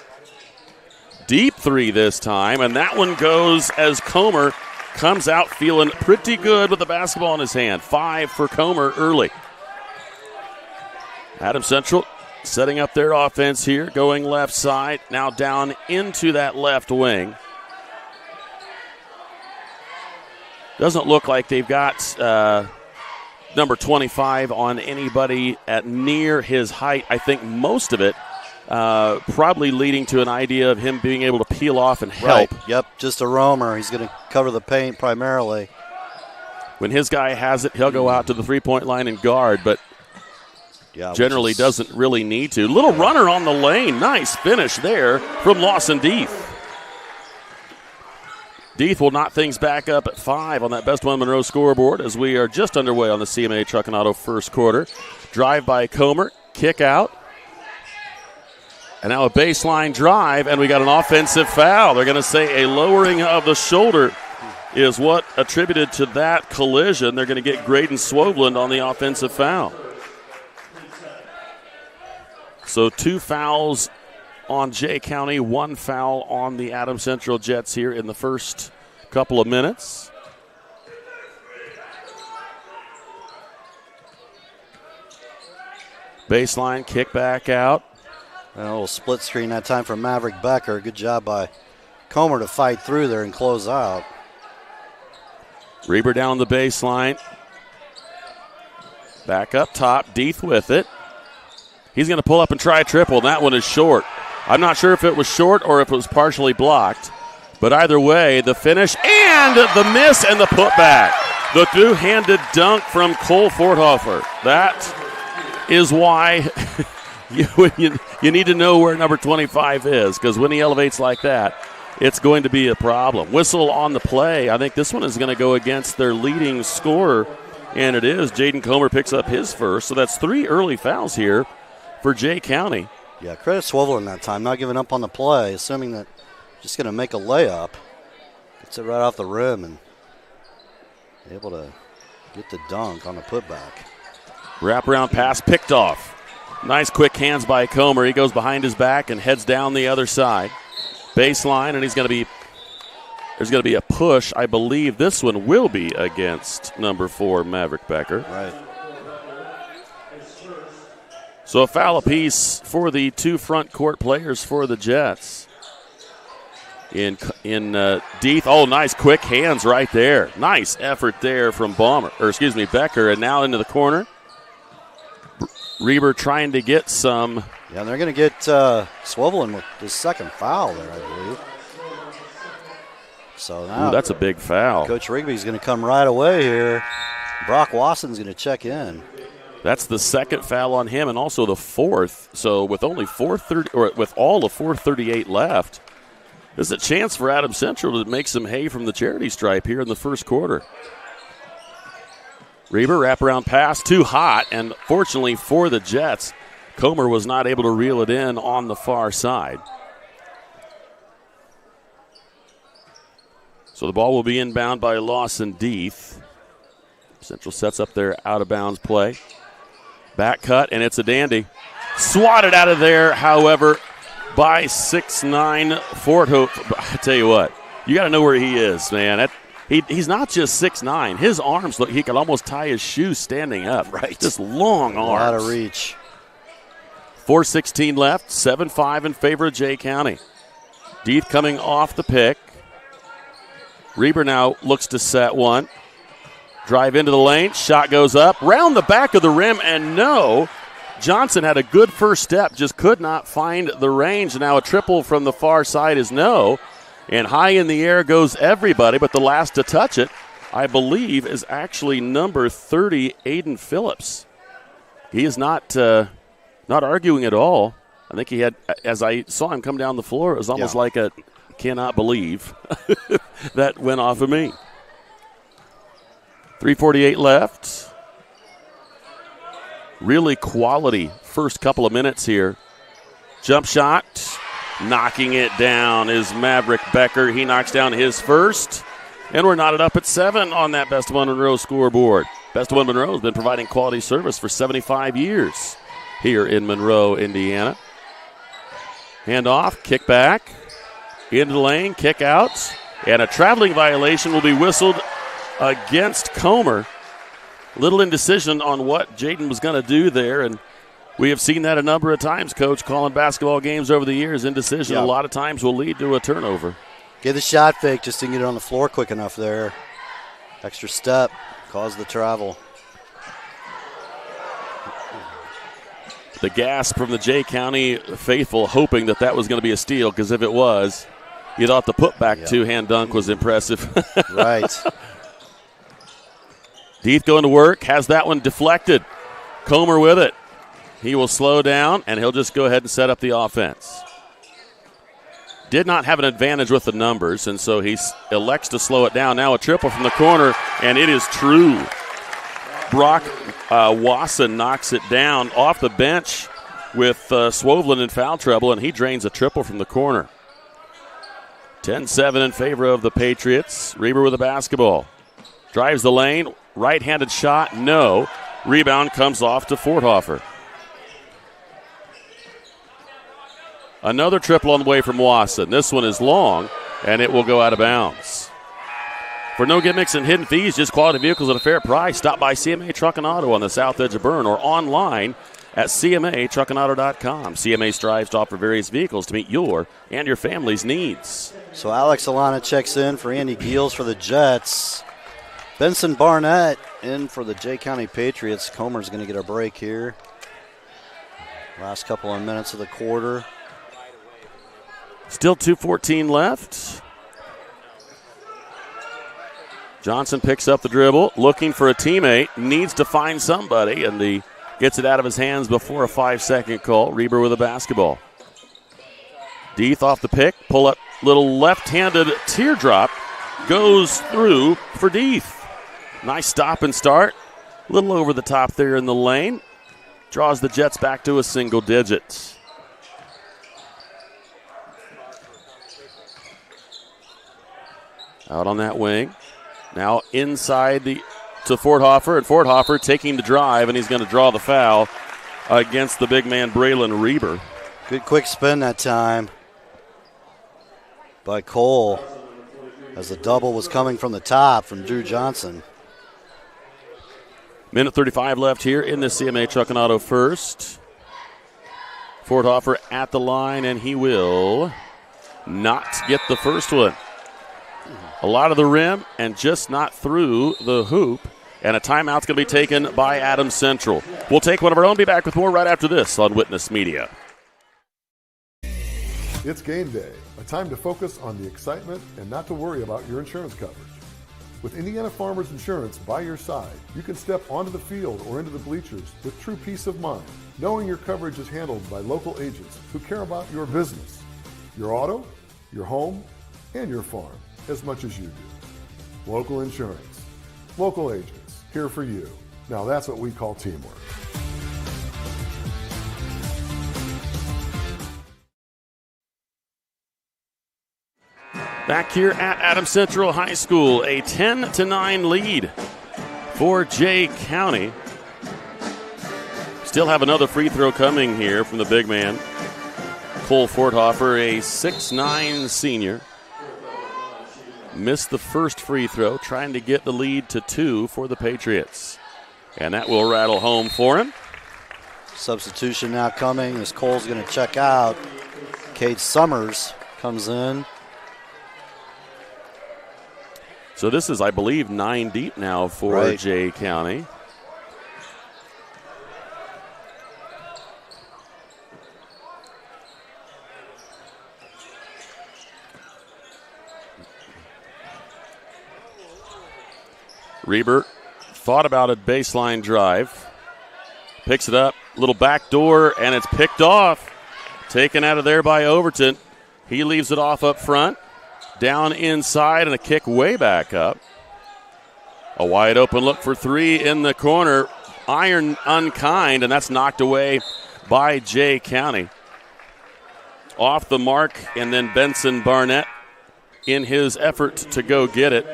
Deep 3 this time, and that one goes as Comer comes out feeling pretty good with the basketball in his hand. 5 for Comer early. Adams Central setting up their offense here, going left side, now down into that left wing. Doesn't look like they've got number 25 on anybody at near his height. I think most of it probably leading to an idea of him being able to peel off and help. Right. Yep, just a roamer. He's going to cover the paint primarily. When his guy has it, he'll go out to the three-point line and guard, but generally doesn't really need to. Little runner on the lane. Nice finish there from Lawson Deeth. Deeth will knot things back up at 5 on that Best One Monroe scoreboard as we are just underway on the CMA Truck and Auto first quarter. Drive by Comer, kick out. And now a baseline drive, and we got an offensive foul. They're going to say a lowering of the shoulder is what attributed to that collision. They're going to get Graydon Swoveland on the offensive foul. So 2 fouls on Jay County, 1 foul on the Adams Central Jets here in the first couple of minutes. Baseline kick back out. A little split screen that time from Maverick Becker. Good job by Comer to fight through there and close out. Reber down the baseline. Back up top, Deeth with it. He's going to pull up and try a triple. That one is short. I'm not sure if it was short or if it was partially blocked. But either way, the finish and the miss and the putback. The two-handed dunk from Cole Forthofer. That is why you need to know where number 25 is, because when he elevates like that, it's going to be a problem. Whistle on the play. I think this one is going to go against their leading scorer, and it is. Jaden Comer picks up his first. So that's 3 early fouls here for Jay County. Yeah, credit Swoveland that time, not giving up on the play, assuming that just going to make a layup. Gets it right off the rim and able to get the dunk on the putback. Wraparound pass picked off. Nice quick hands by Comer. He goes behind his back and heads down the other side. Baseline, and there's going to be a push. I believe this one will be against number 4, Maverick Becker. Right. So a foul apiece for the 2 front court players for the Jets. In Deeth. Oh, nice quick hands right there. Nice effort there from Becker, and now into the corner. Reber trying to get some. Yeah, they're going to get Swoveland with his second foul there, I believe. So now that's a big foul. Coach Rigby's going to come right away here. Brock Wasson's going to check in. That's the second foul on him and also the fourth. So with only with all of 4:38 left, there's a chance for Adams Central to make some hay from the charity stripe here in the first quarter. Reber, wraparound pass, too hot, and fortunately for the Jets, Comer was not able to reel it in on the far side. So the ball will be inbound by Lawson Deeth. Central sets up their out-of-bounds play. Back cut, and it's a dandy. Swatted out of there, however, by 6'9" Fort Hope. I tell you what, you got to know where he is, man. He's not just 6'9". His arms, look, he could almost tie his shoes standing up. Right. Just long arms. A lot of reach. 4:16 left, 7-5 in favor of Jay County. Deeth coming off the pick. Reber now looks to set one. Drive into the lane. Shot goes up. Round the back of the rim, and no. Johnson had a good first step, just could not find the range. Now a triple from the far side is no. And high in the air goes everybody, but the last to touch it, I believe, is actually number 30, Aiden Phillips. He is not arguing at all. I think he had, as I saw him come down the floor, it was almost like a cannot believe that went off of me. 3:48 left. Really quality first couple of minutes here. Jump shot, knocking it down is Maverick Becker. He knocks down his first, and we're knotted up at 7 on that Best of One Monroe scoreboard. Best of One Monroe has been providing quality service for 75 years here in Monroe, Indiana. Hand off, kick back, into the lane, kick out, and a traveling violation will be whistled against Comer. Little indecision on what Jaden was going to do there, and we have seen that a number of times, Coach, calling basketball games over the years. Indecision a lot of times will lead to a turnover. Get the shot fake, just didn't get it on the floor quick enough there. Extra step, caused the travel. The gasp from the Jay County faithful, hoping that was going to be a steal, because if it was, you thought the putback two-hand dunk was impressive. Right. Deeth going to work, has that one deflected. Comer with it. He will slow down, and he'll just go ahead and set up the offense. Did not have an advantage with the numbers, and so he elects to slow it down. Now a triple from the corner, and it is true. Brock Wasson knocks it down off the bench with Swovlin in foul trouble, and he drains a triple from the corner. 10-7 in favor of the Patriots. Reber with the basketball. Drives the lane. Right-handed shot, no. Rebound comes off to Forthofer. Another triple on the way from Wasson. This one is long, and it will go out of bounds. For no gimmicks and hidden fees, just quality vehicles at a fair price, stop by CMA Truck and Auto on the south edge of Berne or online at cmatruckandauto.com. CMA strives to offer various vehicles to meet your and your family's needs. So Alex Alana checks in for Andy Giels for the Jets. Benson Barnett in for the Jay County Patriots. Comer's going to get a break here. Last couple of minutes of the quarter. Still 2:14 left. Johnson picks up the dribble, looking for a teammate, needs to find somebody, and he gets it out of his hands before a 5-second call. Reber with a basketball. Deeth off the pick, pull up, little left-handed teardrop, goes through for Deeth. Nice stop and start. A little over the top there in the lane. Draws the Jets back to a single digit. Out on that wing. Now inside to Forthofer, and Forthofer taking the drive, and he's going to draw the foul against the big man Braylon Reber. Good quick spin that time by Cole as the double was coming from the top from Drew Johnson. Minute 35 left here in the CMA Truck and Auto first. Forthofer at the line, and he will not get the first one. A lot of the rim and just not through the hoop. And a timeout's going to be taken by Adams Central. We'll take one of our own. Be back with more right after this on Witness Media. It's game day. A time to focus on the excitement and not to worry about your insurance coverage. With Indiana Farmers Insurance by your side, you can step onto the field or into the bleachers with true peace of mind, knowing your coverage is handled by local agents who care about your business, your auto, your home, and your farm as much as you do. Local insurance, local agents, here for you. Now that's what we call teamwork. Back here at Adams Central High School, a 10-9 lead for Jay County. Still have another free throw coming here from the big man, Cole Forthofer, a 6'9 senior. Missed the first free throw, trying to get the lead to 2 for the Patriots. And that will rattle home for him. Substitution now coming as Cole's going to check out. Cade Summers comes in. So this is, I believe, 9 deep now for Jay County. Reber thought about a baseline drive. Picks it up, little back door, and it's picked off. Taken out of there by Overton. He leaves it off up front. Down inside and a kick way back up. A wide open look for 3 in the corner. Iron unkind, and that's knocked away by Jay County. Off the mark, and then Benson Barnett, in his effort to go get it,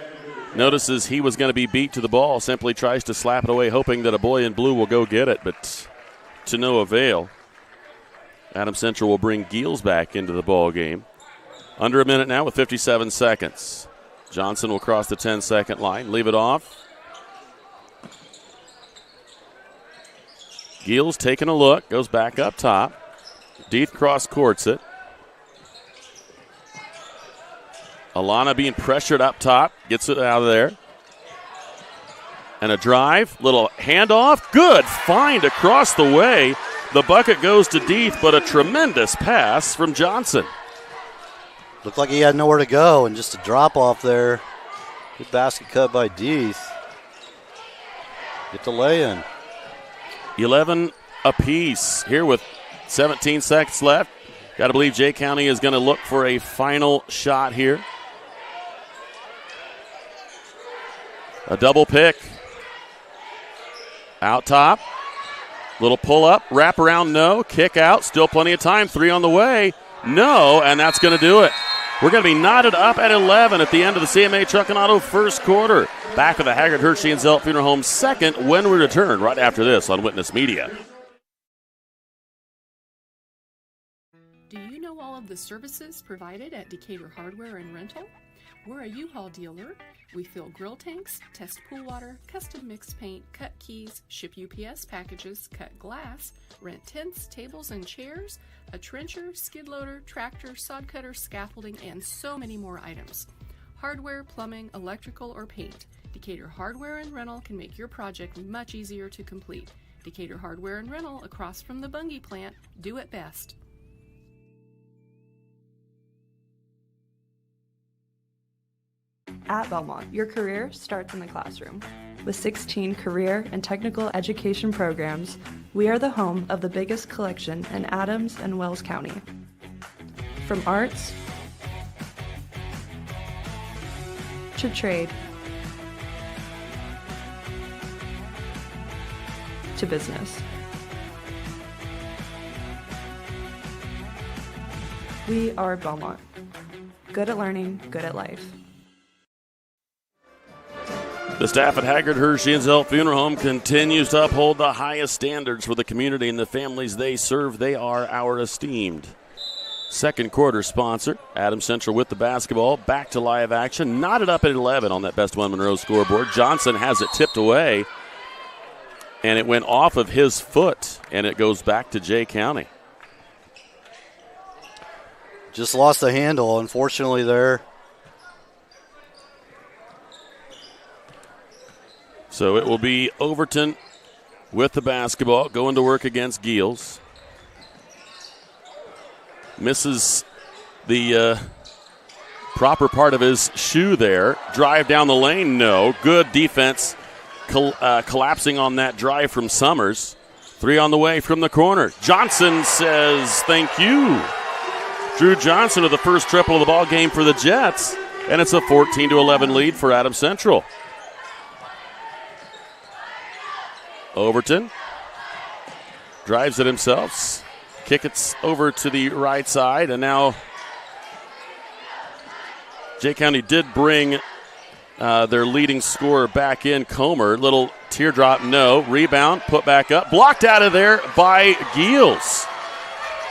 notices he was going to be beat to the ball, simply tries to slap it away, hoping that a boy in blue will go get it, but to no avail. Adams Central will bring Geels back into the ball game. Under a minute now with 57 seconds. Johnson will cross the 10-second line, leave it off. Geels taking a look, goes back up top. Deeth cross courts it. Alana being pressured up top, gets it out of there. And a drive, little handoff, good find across the way. The bucket goes to Deeth, but a tremendous pass from Johnson. Looked like he had nowhere to go, and just a drop off there. Good basket cut by Deeth. Get the lay in. 11 apiece here with 17 seconds left. Got to believe Jay County is going to look for a final shot here. A double pick. Out top. Little pull up, wrap around, no. Kick out, still plenty of time. 3 on the way. No, and that's going to do it. We're going to be knotted up at 11 at the end of the CMA Truck and Auto first quarter. Back with the Haggard, Hershey, and Zelt Funeral Home second when we return right after this on Witness Media. Do you know all of the services provided at Decatur Hardware and Rental? We're a U-Haul dealer. We fill grill tanks, test pool water, custom mix paint, cut keys, ship UPS packages, cut glass, rent tents, tables, and chairs, a trencher, skid loader, tractor, sod cutter, scaffolding, and so many more items. Hardware, plumbing, electrical, or paint. Decatur Hardware and Rental can make your project much easier to complete. Decatur Hardware and Rental across from the Bungie plant. Do it best. At Belmont, your career starts in the classroom. With 16 career and technical education programs, we are the home of the biggest collection in Adams and Wells County. From arts to trade to business. We are Belmont. Good at learning, good at life. The staff at Haggard, Hershey, and Zelt Funeral Home continues to uphold the highest standards for the community and the families they serve. They are our esteemed second quarter sponsor. Adams Central with the basketball. Back to live action. Knotted up at 11 on that Best One Monroe scoreboard. Johnson has it tipped away, and it went off of his foot, and it goes back to Jay County. Just lost the handle, unfortunately, there. So it will be Overton with the basketball, going to work against Geels. Misses the proper part of his shoe there. Drive down the lane, no. Good defense collapsing on that drive from Summers. 3 on the way from the corner. Johnson says thank you. Drew Johnson with the first triple of the ball game for the Jets, and it's a 14-11 lead for Adams Central. Overton drives it himself. Kick it over to the right side, and now Jay County did bring their leading scorer back in, Comer. Little teardrop, no. Rebound, put back up. Blocked out of there by Giels.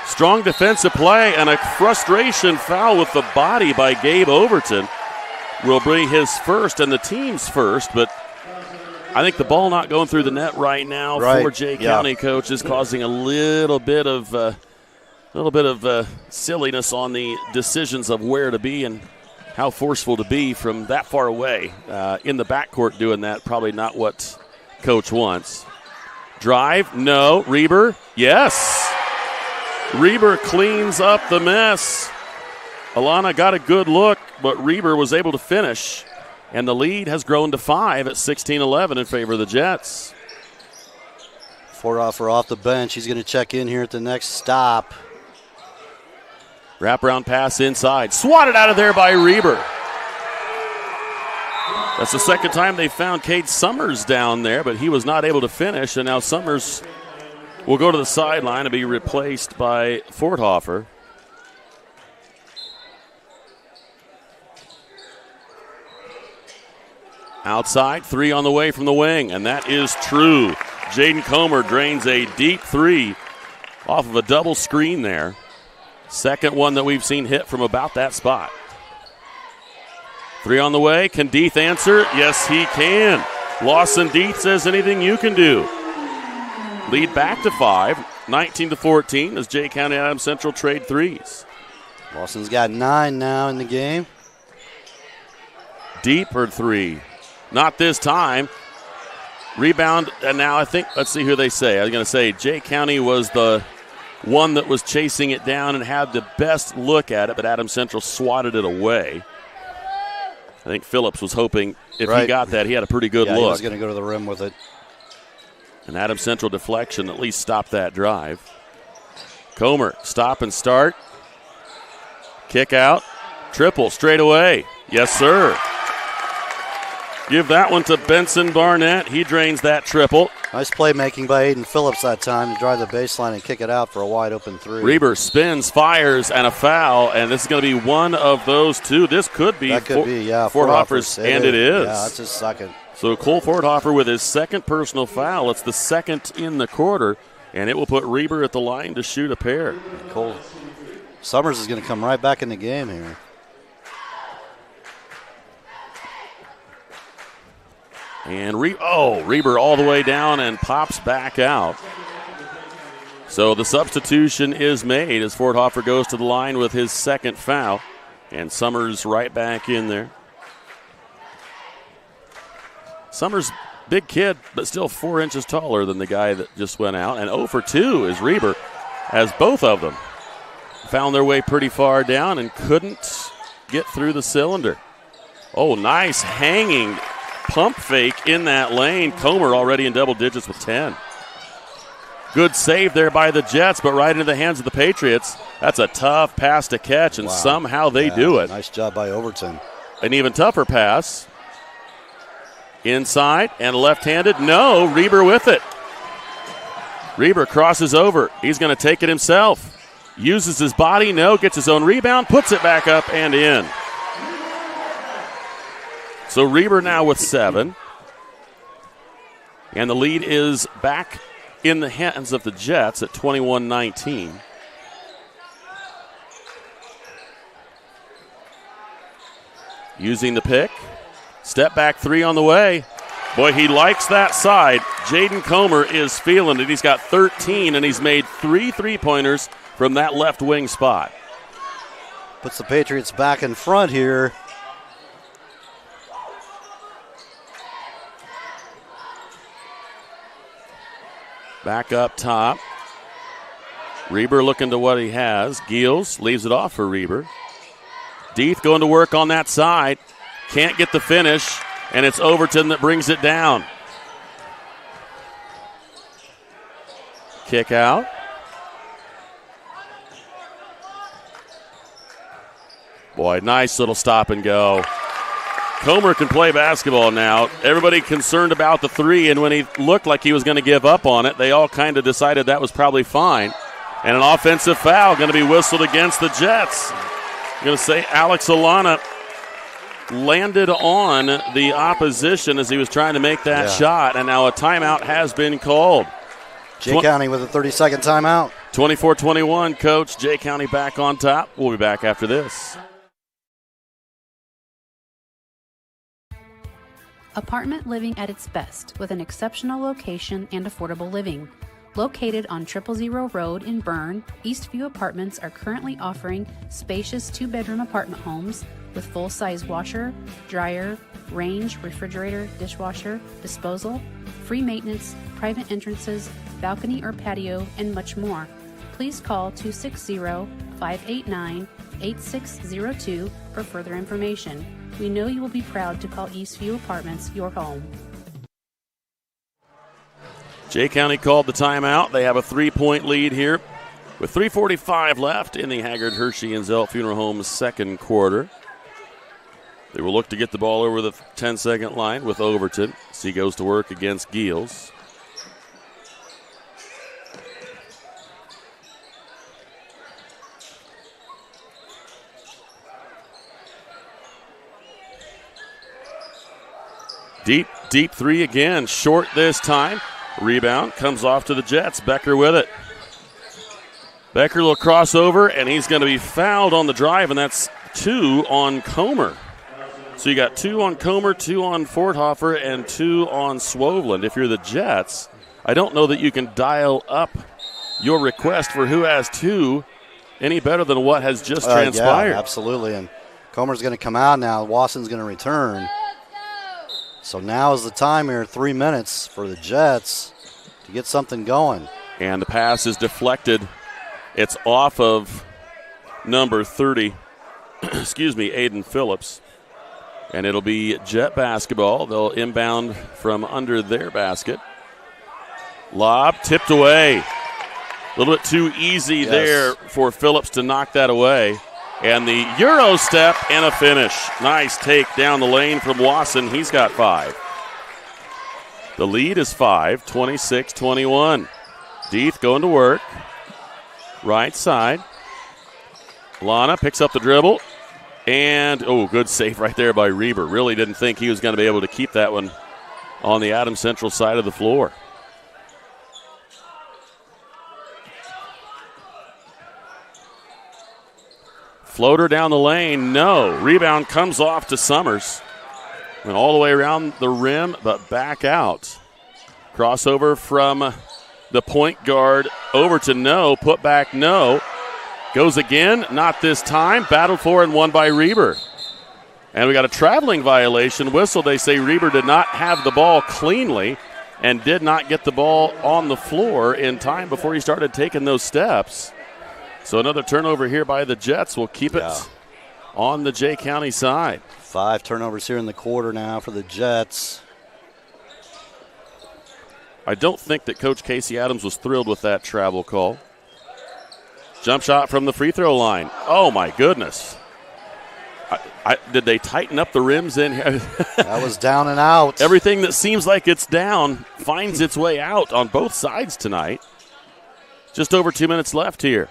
Strong defensive play and a frustration foul with the body by Gabe Overton will bring his first and the team's first, but I think the ball not going through the net right now for Jay County, Coach, is causing a little bit of silliness on the decisions of where to be and how forceful to be from that far away. In the backcourt doing that, probably not what Coach wants. Drive, no. Reber, yes. Reber cleans up the mess. Alana got a good look, but Reber was able to finish. And the lead has grown to 5 at 16-11 in favor of the Jets. Forthofer off the bench. He's going to check in here at the next stop. Wraparound pass inside. Swatted out of there by Reber. That's the second time they found Cade Summers down there, but he was not able to finish. And now Summers will go to the sideline and be replaced by Forthofer. Outside, 3 on the way from the wing, and that is true. Jaden Comer drains a deep 3 off of a double screen there. Second one that we've seen hit from about that spot. 3 on the way. Can Deeth answer? Yes, he can. Lawson Deeth says anything you can do. Lead back to 5, 19-14 as Jay County Adams Central trade threes. Lawson's got 9 now in the game. Deeper 3. Not this time. Rebound, and now I think, let's see who they say. I was going to say Jay County was the one that was chasing it down and had the best look at it, but Adams Central swatted it away. I think Phillips was hoping if he got that, he had a pretty good look. He was going to go to the rim with it. An Adams Central deflection at least stopped that drive. Comer, stop and start. Kick out. Triple straight away. Yes, sir. Give that one to Benson Barnett. He drains that triple. Nice playmaking by Aiden Phillips that time to drive the baseline and kick it out for a wide open 3. Reber spins, fires, and a foul, and this is going to be one of those two. This could be Forthofer's, and it is. Yeah, that's his second. So Cole Forthofer with his second personal foul. It's the second in the quarter, and it will put Reber at the line to shoot a pair. Cole Summers is going to come right back in the game here. And Reber all the way down and pops back out. So the substitution is made as Forthofer goes to the line with his second foul. And Summers right back in there. Summers, big kid, but still 4 inches taller than the guy that just went out. And 0 for 2 is Reber, as both of them found their way pretty far down and couldn't get through the cylinder. Oh, nice hanging pump fake in that lane. Comer already in double digits with 10. Good save there by the Jets, but right into the hands of the Patriots. That's a tough pass to catch, and somehow they do it. Nice job by Overton. An even tougher pass. Inside and left-handed. No, Reber with it. Reber crosses over. He's going to take it himself. Uses his body. No, gets his own rebound. Puts it back up and in. So Reber now with 7. And the lead is back in the hands of the Jets at 21-19. Using the pick. Step back 3 on the way. Boy, he likes that side. Jaden Comer is feeling it. He's got 13, and he's made 3 3-pointers from that left wing spot. Puts the Patriots back in front here. Back up top. Reber looking to what he has. Giels leaves it off for Reber. Deeth going to work on that side. Can't get the finish, and it's Overton that brings it down. Kick out. Boy, nice little stop and go. Comer can play basketball now. Everybody concerned about the three, and when he looked like he was going to give up on it, they all kind of decided that was probably fine. And an offensive foul going to be whistled against the Jets. I'm going to say Alex Alana landed on the opposition as he was trying to make that shot, and now a timeout has been called. Jay County with a 30-second timeout. 24-21, Coach. Jay County back on top. We'll be back after this. Apartment living at its best with an exceptional location and affordable living. Located on 000 Road in Berne, Eastview Apartments are currently offering spacious 2-bedroom apartment homes with full-size washer, dryer, range, refrigerator, dishwasher, disposal, free maintenance, private entrances, balcony or patio, and much more. Please call 260-589-8602 for further information. We know you will be proud to call Eastview Apartments your home. Jay County called the timeout. They have a 3-point lead here with 3:45 left in the Haggard, Hershey, and Zelt Funeral Home second quarter. They will look to get the ball over the 10-second line with Overton as he goes to work against Giels. Deep three again, short this time. Rebound comes off to the Jets. Becker with it. Becker will cross over, and he's going to be fouled on the drive, and that's 2 on Comer. So you got 2 on Comer, 2 on Forthofer, and 2 on Swoveland. If you're the Jets, I don't know that you can dial up your request for who has 2 any better than what has just transpired. Yeah, absolutely, and Comer's going to come out now. Wasson's going to return. So now is the time here, 3 minutes for the Jets to get something going. And the pass is deflected. It's off of number 30, Aiden Phillips. And it'll be Jet basketball. They'll inbound from under their basket. Lob tipped away. A little bit too easy there for Phillips to knock that away. And the Euro step and a finish. Nice take down the lane from Wasson. He's got 5. The lead is 5, 26-21. Deeth going to work. Right side. Lana picks up the dribble. And, good save right there by Reber. Really didn't think he was going to be able to keep that one on the Adams Central side of the floor. Floater down the lane, no. Rebound comes off to Summers. Went all the way around the rim, but back out. Crossover from the point guard over to no. Put back, no. Goes again, not this time. Battled for and won by Reber. And we got a traveling violation whistle. They say Reber did not have the ball cleanly and did not get the ball on the floor in time before he started taking those steps. So another turnover here by the Jets will keep it on the Jay County side. 5 turnovers here in the quarter now for the Jets. I don't think that Coach Casey Adams was thrilled with that travel call. Jump shot from the free throw line. Oh, my goodness. Did they tighten up the rims in here? That was down and out. Everything that seems like it's down finds its way out on both sides tonight. Just over 2 minutes left here.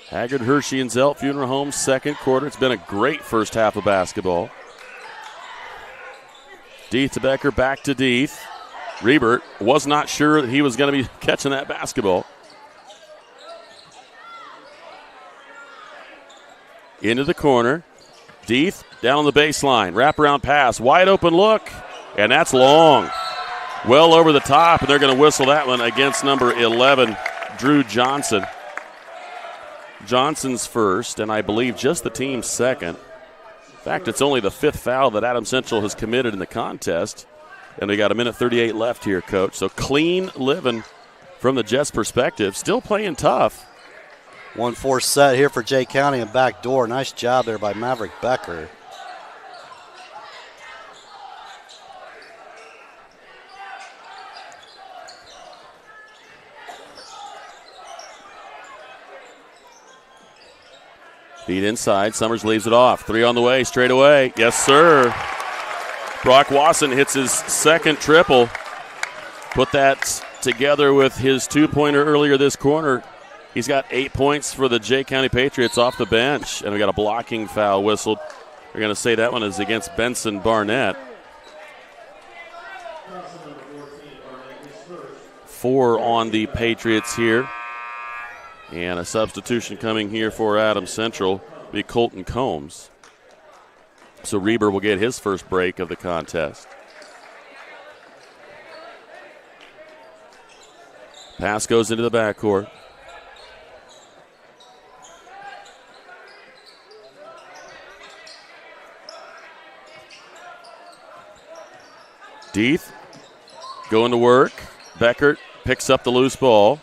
Haggard, Hershey, and Zelt Funeral Home second quarter. It's been a great first half of basketball. Deeth to Becker, back to Deeth. Reber was not sure that he was going to be catching that basketball. Into the corner. Deeth down on the baseline. Wraparound pass. Wide open look. And that's long. Well over the top, and they're going to whistle that one against number 11, Drew Johnson. Johnson's first, and I believe just the team's second. In fact, it's only the 5th foul that Adams Central has committed in the contest. And we got a minute 38 left here, Coach. So clean living from the Jets' perspective. Still playing tough. 1-4 set here for Jay County and back door. Nice job there by Maverick Becker. Feed inside. Summers leaves it off. 3 on the way, straight away. Yes, sir. Brock Wasson hits his second triple. Put that together with his 2-pointer earlier this quarter. He's got 8 points for the Jay County Patriots off the bench. And we got a blocking foul whistled. We're going to say that one is against Benson Barnett. 4 on the Patriots here. And a substitution coming here for Adams Central will be Colton Combs. So Reber will get his first break of the contest. Pass goes into the backcourt. Deeth going to work. Beckert picks up the loose ball.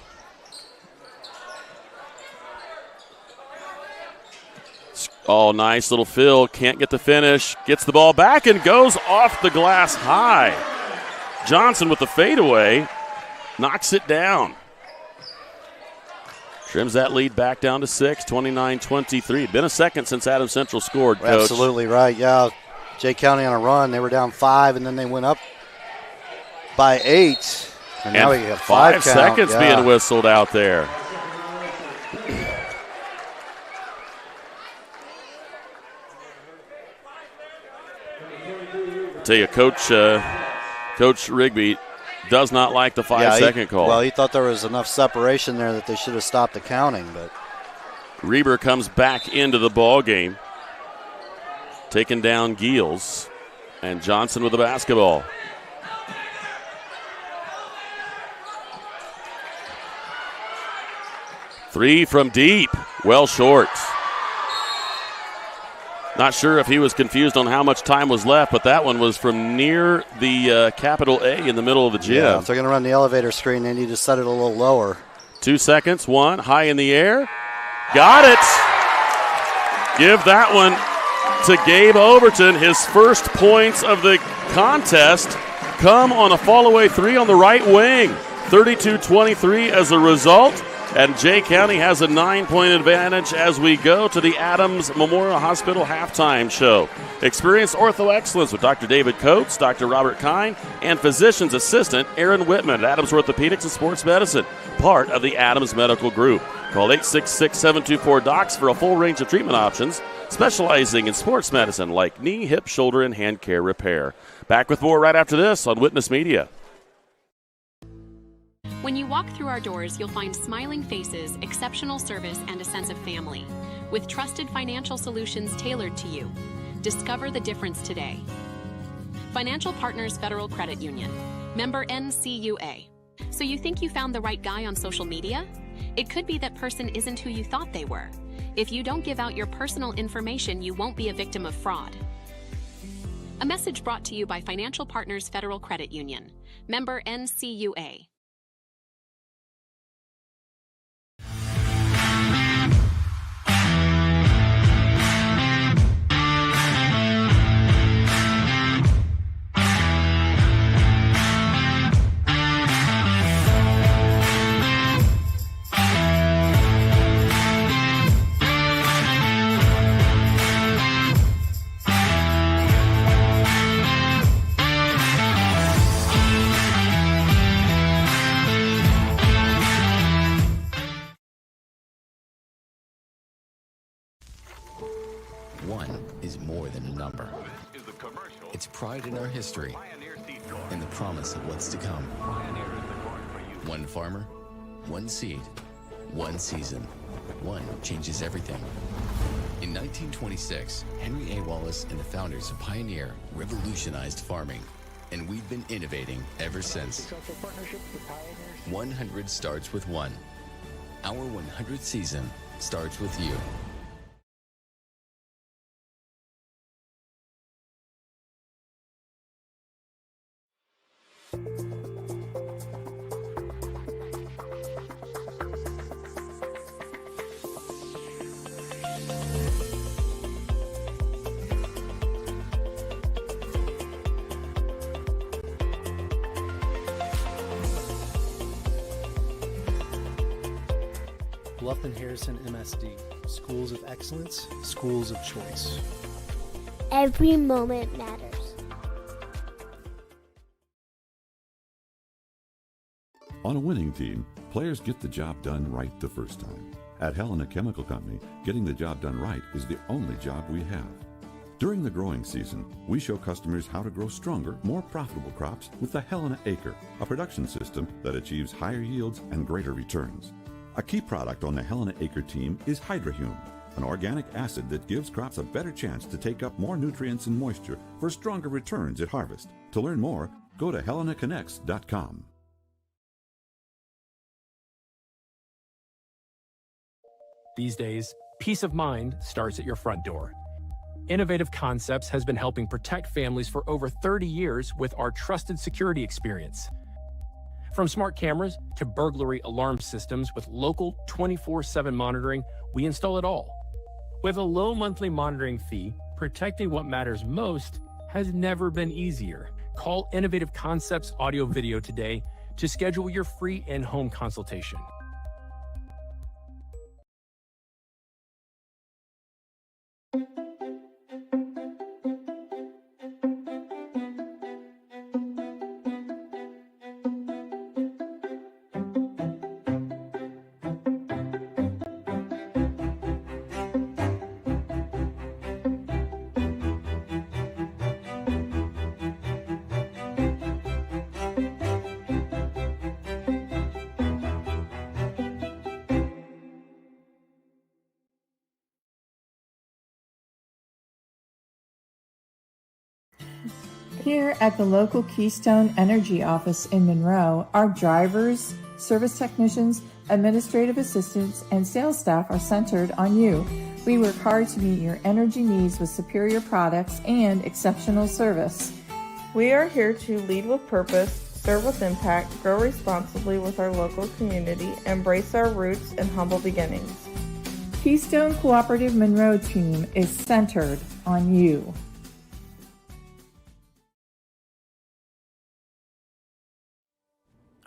Oh, nice little fill. Can't get the finish. Gets the ball back and goes off the glass high. Johnson with the fadeaway. Knocks it down. Trims that lead back down to 6, 29-23. Been a second since Adams Central scored, Coach. Absolutely right, yeah. Jay County on a run. They were down 5, and then they went up by 8. And now we have 5 seconds being whistled out there. Tell you, Coach Rigby does not like the 5-second call. Well, he thought there was enough separation there that they should have stopped the counting. But Reber comes back into the ball game, taking down Giels, and Johnson with the basketball. Three from deep, well short. Not sure if he was confused on how much time was left, but that one was from near the capital A in the middle of the gym. Yeah, if they're going to run the elevator screen, they need to set it a little lower. 2 seconds, 1, high in the air. Got it. Give that one to Gabe Overton. His first points of the contest come on a fall-away 3 on the right wing. 32-23 as a result. And Jay County has a 9-point advantage as we go to the Adams Memorial Hospital halftime show. Experience ortho excellence with Dr. David Coates, Dr. Robert Kine, and physician's assistant Aaron Whitman at Adams Orthopedics and Sports Medicine, part of the Adams Medical Group. Call 866-724-DOCS for a full range of treatment options, specializing in sports medicine like knee, hip, shoulder, and hand care repair. Back with more right after this on Witness Media. When you walk through our doors, you'll find smiling faces, exceptional service, and a sense of family. With trusted financial solutions tailored to you. Discover the difference today. Financial Partners Federal Credit Union. Member NCUA. So you think you found the right guy on social media? It could be that person isn't who you thought they were. If you don't give out your personal information, you won't be a victim of fraud. A message brought to you by Financial Partners Federal Credit Union. Member NCUA. One is more than a number. It's pride in our history and the promise of what's to come. One farmer, one seed, one season. One changes everything. In 1926, Henry A. Wallace and the founders of Pioneer revolutionized farming, and we've been innovating ever since. 100 starts with one. Our 100th season starts with you. Bluffton Harrison MSD, schools of excellence, schools of choice. Every moment matters. On a winning team, players get the job done right the first time. At Helena Chemical Company, getting the job done right is the only job we have. During the growing season, we show customers how to grow stronger, more profitable crops with the Helena Acre, a production system that achieves higher yields and greater returns. A key product on the Helena Acre team is Hydrahume, an organic acid that gives crops a better chance to take up more nutrients and moisture for stronger returns at harvest. To learn more, go to helenaconnects.com. These days, peace of mind starts at your front door. Innovative Concepts has been helping protect families for over 30 years with our trusted security experience. From smart cameras to burglary alarm systems with local 24/7 monitoring, we install it all. With a low monthly monitoring fee, protecting what matters most has never been easier. Call Innovative Concepts Audio Video today to schedule your free in-home consultation. Here at the local Keystone Energy office in Monroe, our drivers, service technicians, administrative assistants, and sales staff are centered on you. We work hard to meet your energy needs with superior products and exceptional service. We are here to lead with purpose, serve with impact, grow responsibly with our local community, embrace our roots and humble beginnings. Keystone Cooperative Monroe team is centered on you.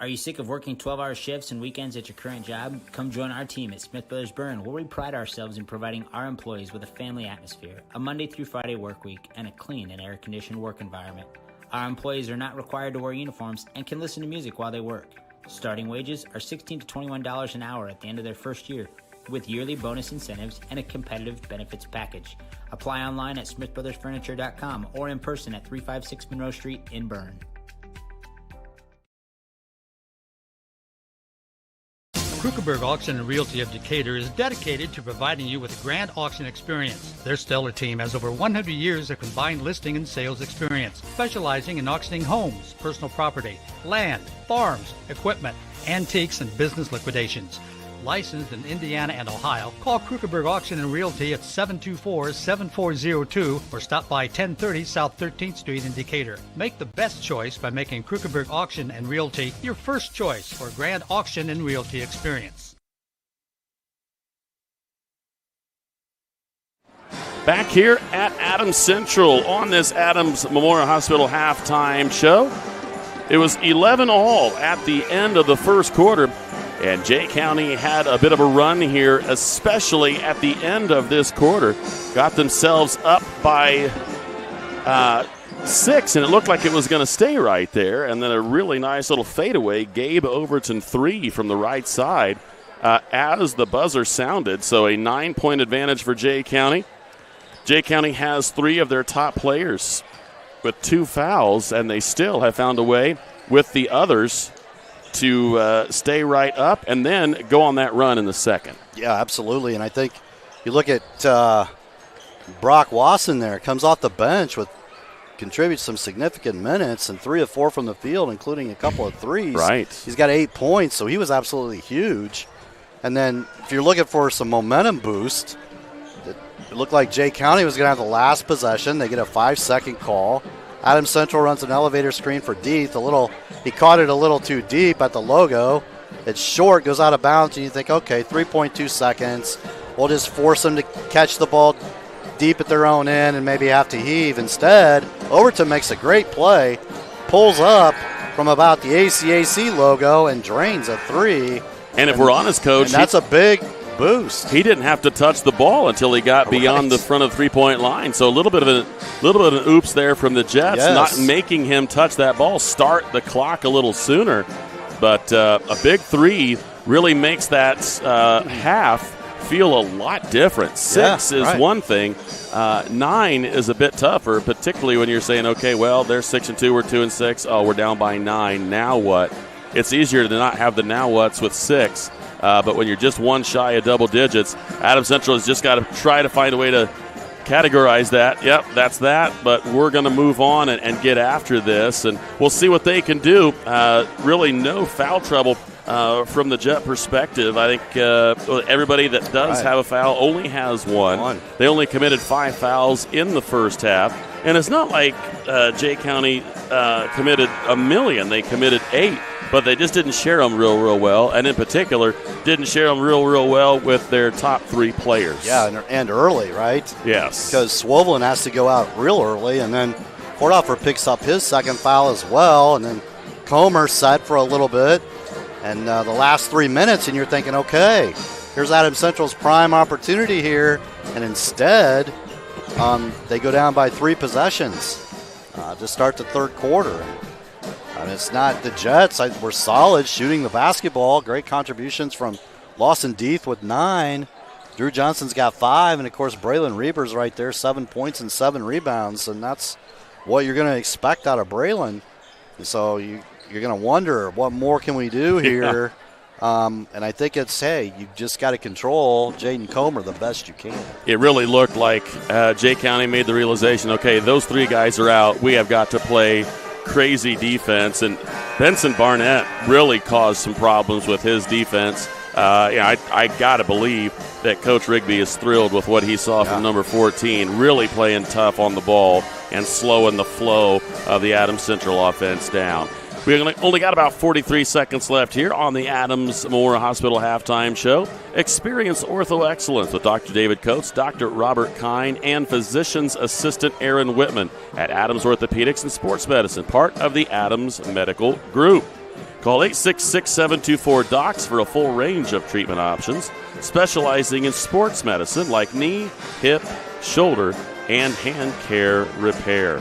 Are you sick of working 12-hour shifts and weekends at your current job? Come join our team at Smith Brothers Berne, where we pride ourselves in providing our employees with a family atmosphere, a Monday through Friday work week, and a clean and air-conditioned work environment. Our employees are not required to wear uniforms and can listen to music while they work. Starting wages are $16 to $21 an hour at the end of their first year, with yearly bonus incentives and a competitive benefits package. Apply online at smithbrothersfurniture.com or in person at 356 Monroe Street in Berne. Krukeberg Auction and Realty of Decatur is dedicated to providing you with a grand auction experience. Their stellar team has over 100 years of combined listing and sales experience, specializing in auctioning homes, personal property, land, farms, equipment, antiques, and business liquidations. Licensed in Indiana and Ohio, call Krukeberg Auction and Realty at 724-7402 or stop by 1030 South 13th Street in Decatur. Make the best choice by making Krukeberg Auction and Realty your first choice for a grand auction and realty experience. Back here at Adams Central on this Adams Memorial Hospital halftime show. It was 11-all at the end of the first quarter. And Jay County had a bit of a run here, especially at the end of this quarter. Got themselves up by 6, and it looked like it was going to stay right there. And then a really nice little fadeaway, Gabe Overton 3 from the right side as the buzzer sounded. So a 9-point advantage for Jay County. Jay County has 3 of their top players with 2 fouls, and they still have found a way with the others to stay right up and then go on that run in the second. Yeah, absolutely. And I think you look at Brock Wasson there, comes off the bench contributes some significant minutes and 3 of 4 from the field, including a couple of threes. Right. He's got 8 points, so he was absolutely huge. And then if you're looking for some momentum boost, it looked like Jay County was going to have the last possession. They get a 5-second call. Adams Central runs an elevator screen for Deeth. He caught it a little too deep at the logo. It's short, goes out of bounds, and you think, okay, 3.2 seconds. We'll just force them to catch the ball deep at their own end and maybe have to heave. Instead, Overton makes a great play, pulls up from about the ACAC logo and drains a 3. And if we're honest, Coach, that's a big boost. He didn't have to touch the ball until he got beyond the front of the three-point line. So a little bit of an oops there from the Jets, not making him touch that ball, start the clock a little sooner. But a big three really makes that half feel a lot different. 6 is one thing. 9 is a bit tougher, particularly when you're saying, okay, well, they're 6-2, we're 2-6. Oh, we're down by 9. Now what? It's easier to not have the now what's with 6. But when you're just one shy of double digits, Adams Central has just got to try to find a way to categorize that. Yep, that's that. But we're going to move on and get after this, and we'll see what they can do. Really no foul trouble from the Jet perspective. I think everybody that does have a foul only has one. They only committed 5 fouls in the first half. And it's not like Jay County committed a million. They committed 8. But they just didn't share them real well, and in particular, didn't share them real well with their top 3 players. Yeah, and early, right? Yes. Because Swovelin has to go out real early, and then Fordhofer picks up his second foul as well, and then Comer set for a little bit. And the last 3 minutes, and you're thinking, okay, here's Adams Central's prime opportunity here, and instead they go down by 3 possessions to start the third quarter. And it's not the Jets. We're solid shooting the basketball. Great contributions from Lawson Deeth with 9. Drew Johnson's got 5. And, of course, Braylon Reber's right there, 7 points and 7 rebounds. And that's what you're going to expect out of Braylon. And so you're going to wonder, what more can we do here? And I think it's, hey, you just got to control Jaden Comer the best you can. It really looked like Jay County made the realization, okay, those 3 guys are out. We have got to play crazy defense, and Benson Barnett really caused some problems with his defense. I got to believe that Coach Rigby is thrilled with what he saw from number 14, really playing tough on the ball and slowing the flow of the Adams Central offense down. We only got about 43 seconds left here on the Adams Memorial Hospital halftime show. Experience ortho excellence with Dr. David Coates, Dr. Robert Kine, and physician's assistant Aaron Whitman at Adams Orthopedics and Sports Medicine, part of the Adams Medical Group. Call 866-724-DOCS for a full range of treatment options, specializing in sports medicine like knee, hip, shoulder, and hand care repair.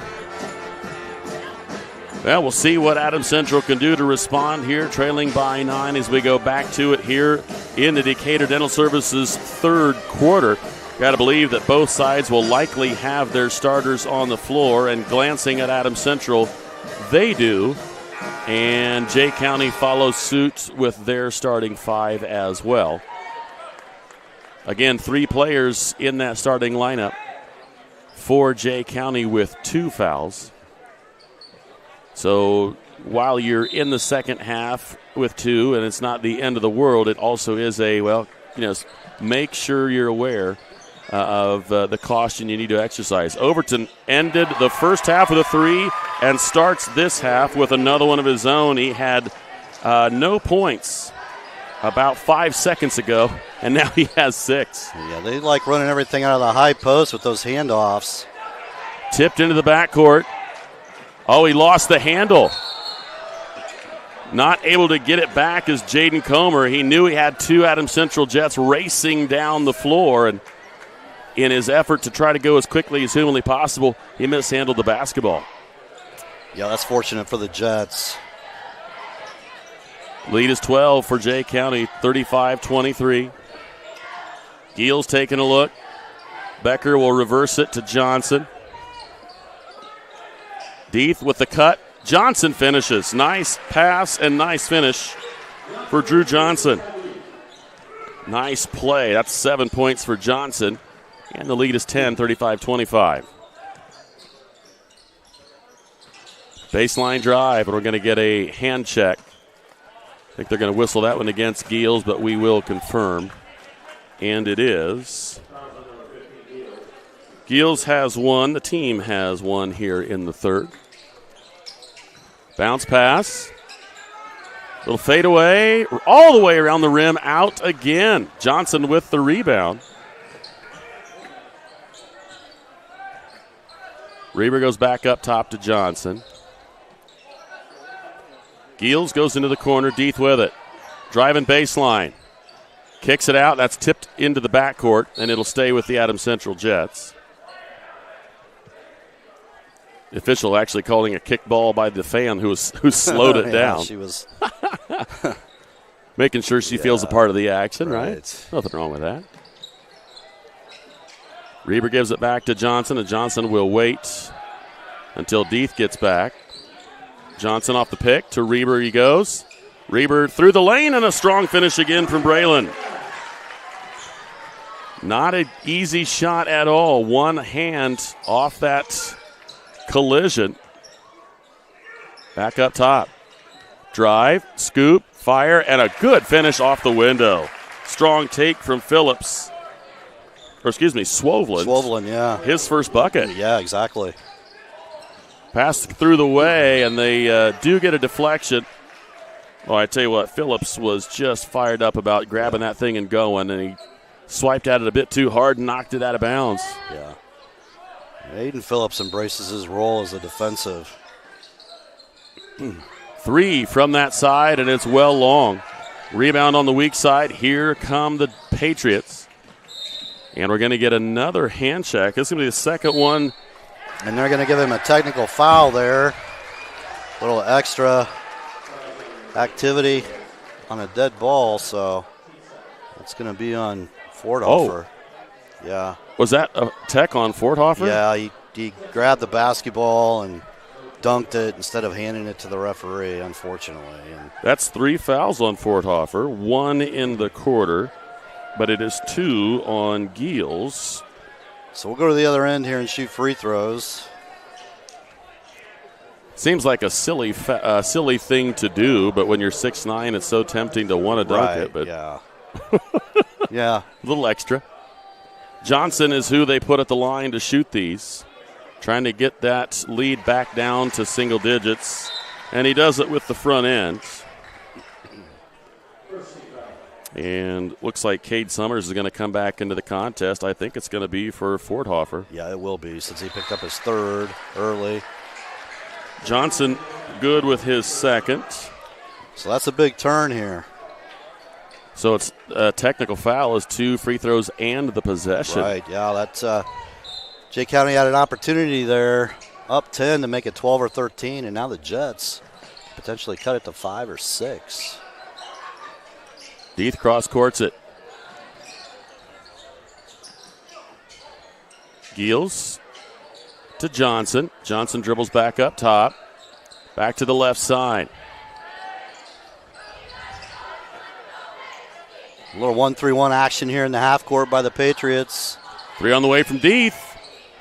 Well, we'll see what Adams Central can do to respond here, trailing by 9 as we go back to it here in the Decatur Dental Services third quarter. Got to believe that both sides will likely have their starters on the floor, and glancing at Adams Central, they do. And Jay County follows suit with their starting 5 as well. Again, 3 players in that starting lineup for Jay County with 2 fouls. So while you're in the second half with 2, and it's not the end of the world, it also is make sure you're aware of the caution you need to exercise. Overton ended the first half with a 3 and starts this half with another one of his own. He had no points about 5 seconds ago, and now he has 6. Yeah, they like running everything out of the high post with those handoffs. Tipped into the backcourt. Oh, he lost the handle. Not able to get it back is Jaden Comer. He knew he had 2 Adams Central Jets racing down the floor, and in his effort to try to go as quickly as humanly possible, he mishandled the basketball. Yeah, that's fortunate for the Jets. Lead is 12 for Jay County, 35-23. Giels taking a look. Becker will reverse it to Johnson. Deeth with the cut. Johnson finishes. Nice pass and nice finish for Drew Johnson. Nice play. That's 7 points for Johnson. And the lead is 10, 35-25. Baseline drive, and we're going to get a hand check. I think they're going to whistle that one against Giels, but we will confirm. And it is. Giels has 1. The team has 1 here in the third. Bounce pass. Little fade away. All the way around the rim. Out again. Johnson with the rebound. Reber goes back up top to Johnson. Giels goes into the corner. Deeth with it. Driving baseline. Kicks it out. That's tipped into the backcourt, and it'll stay with the Adams Central Jets. The official actually calling a kickball by the fan who slowed it down. She was making sure she feels a part of the action, right? Nothing wrong with that. Reber gives it back to Johnson, and Johnson will wait until Deeth gets back. Johnson off the pick to Reber he goes. Reber through the lane, and a strong finish again from Braylon. Not an easy shot at all. One hand off that collision. Back up top. Drive, scoop, fire, and a good finish off the window. Strong take from Phillips. Or excuse me, Swoveland. Swoveland, yeah. His first bucket. Yeah, exactly. Passed through the way, and they do get a deflection. Well, I tell you what, Phillips was just fired up about grabbing that thing and going, and he swiped at it a bit too hard and knocked it out of bounds. Yeah. Aiden Phillips embraces his role as a defensive. 3 from that side, and it's well long. Rebound on the weak side. Here come the Patriots. And we're going to get another hand check. This is going to be the second one. And they're going to give him a technical foul there. A little extra activity on a dead ball, so it's going to be on Forthofer. Yeah. Was that a tech on Forthofer? Yeah, he grabbed the basketball and dunked it instead of handing it to the referee, unfortunately. And that's 3 fouls on Forthofer, 1 in the quarter, but it is 2 on Giels. So we'll go to the other end here and shoot free throws. Seems like a silly thing to do, but when you're 6'9", it's so tempting to want to dunk it. But yeah. Yeah. A little extra. Johnson is who they put at the line to shoot these. Trying to get that lead back down to single digits. And he does it with the front end. And looks like Cade Summers is going to come back into the contest. I think it's going to be for Forthofer. Yeah, it will be since he picked up his third early. Johnson good with his second. So that's a big turn here. So it's a technical foul is 2 free throws and the possession. Right, yeah, that's Jay County had an opportunity there, up 10 to make it 12 or 13, and now the Jets potentially cut it to 5 or 6. Deeth cross courts it. Giels to Johnson. Johnson dribbles back up top. Back to the left side. A little 1-3-1 action here in the half court by the Patriots. 3 on the way from Deeth.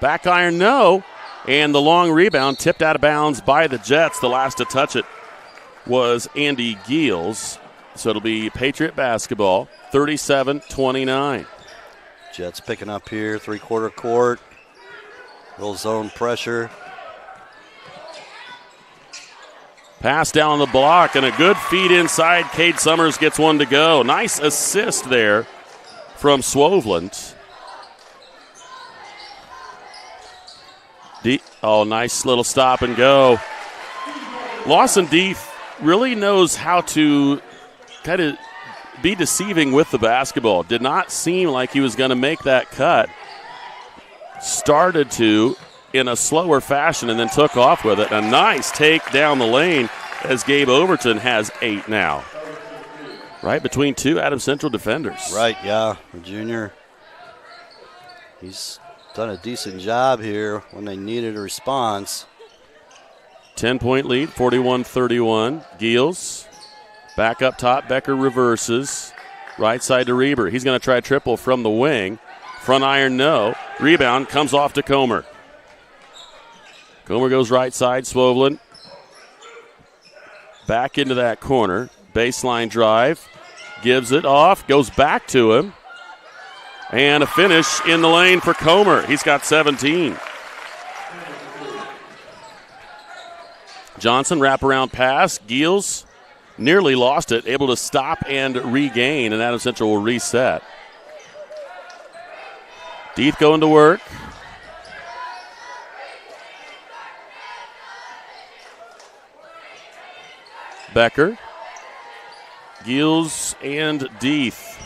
Back iron, no. And the long rebound tipped out of bounds by the Jets. The last to touch it was Andy Giels. So it'll be Patriot basketball, 37-29. Jets picking up here, three-quarter court. Little zone pressure. Pass down the block and a good feed inside. Cade Summers gets one to go. Nice assist there from Swoveland. Nice little stop and go. Lawson Deeth really knows how to kind of be deceiving with the basketball. Did not seem like he was going to make that cut. Started to in a slower fashion and then took off with it. A nice take down the lane as Gabe Overton has 8 now. Right between 2 Adams Central defenders. Right, yeah. The junior, he's done a decent job here when they needed a response. 10-point lead, 41-31. Giels back up top. Becker reverses. Right side to Reber. He's going to try triple from the wing. Front iron, no. Rebound comes off to Comer. Comer goes right side. Swoveland back into that corner. Baseline drive. Gives it off. Goes back to him. And a finish in the lane for Comer. He's got 17. Johnson, wraparound pass. Giels nearly lost it. Able to stop and regain, and Adams Central will reset. Deeth going to work. Becker. Giels and Deeth.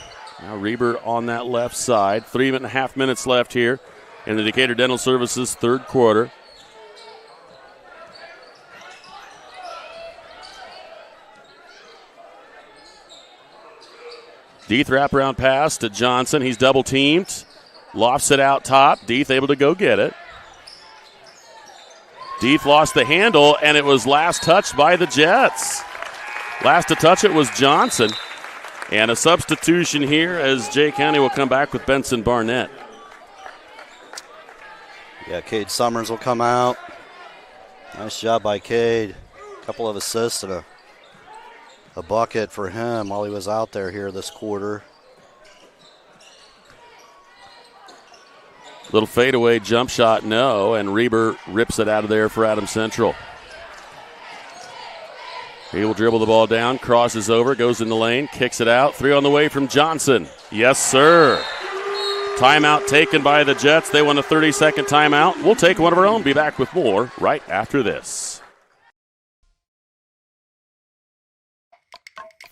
Now Reber on that left side. 3.5 minutes left here in the Decatur Dental Services third quarter. Deeth wraparound pass to Johnson. He's double teamed. Lofts it out top. Deeth able to go get it. Deeth lost the handle, and it was last touched by the Jets. Last to touch it was Johnson. And a substitution here as Jay County will come back with Benson Barnett. Yeah, Cade Summers will come out. Nice job by Cade. A couple of assists and a bucket for him while he was out there here this quarter. Little fadeaway jump shot, no, and Reber rips it out of there for Adams Central. He will dribble the ball down, crosses over, goes in the lane, kicks it out. 3 on the way from Johnson. Yes, sir. Timeout taken by the Jets. They want a 30-second timeout. We'll take one of our own. Be back with more right after this.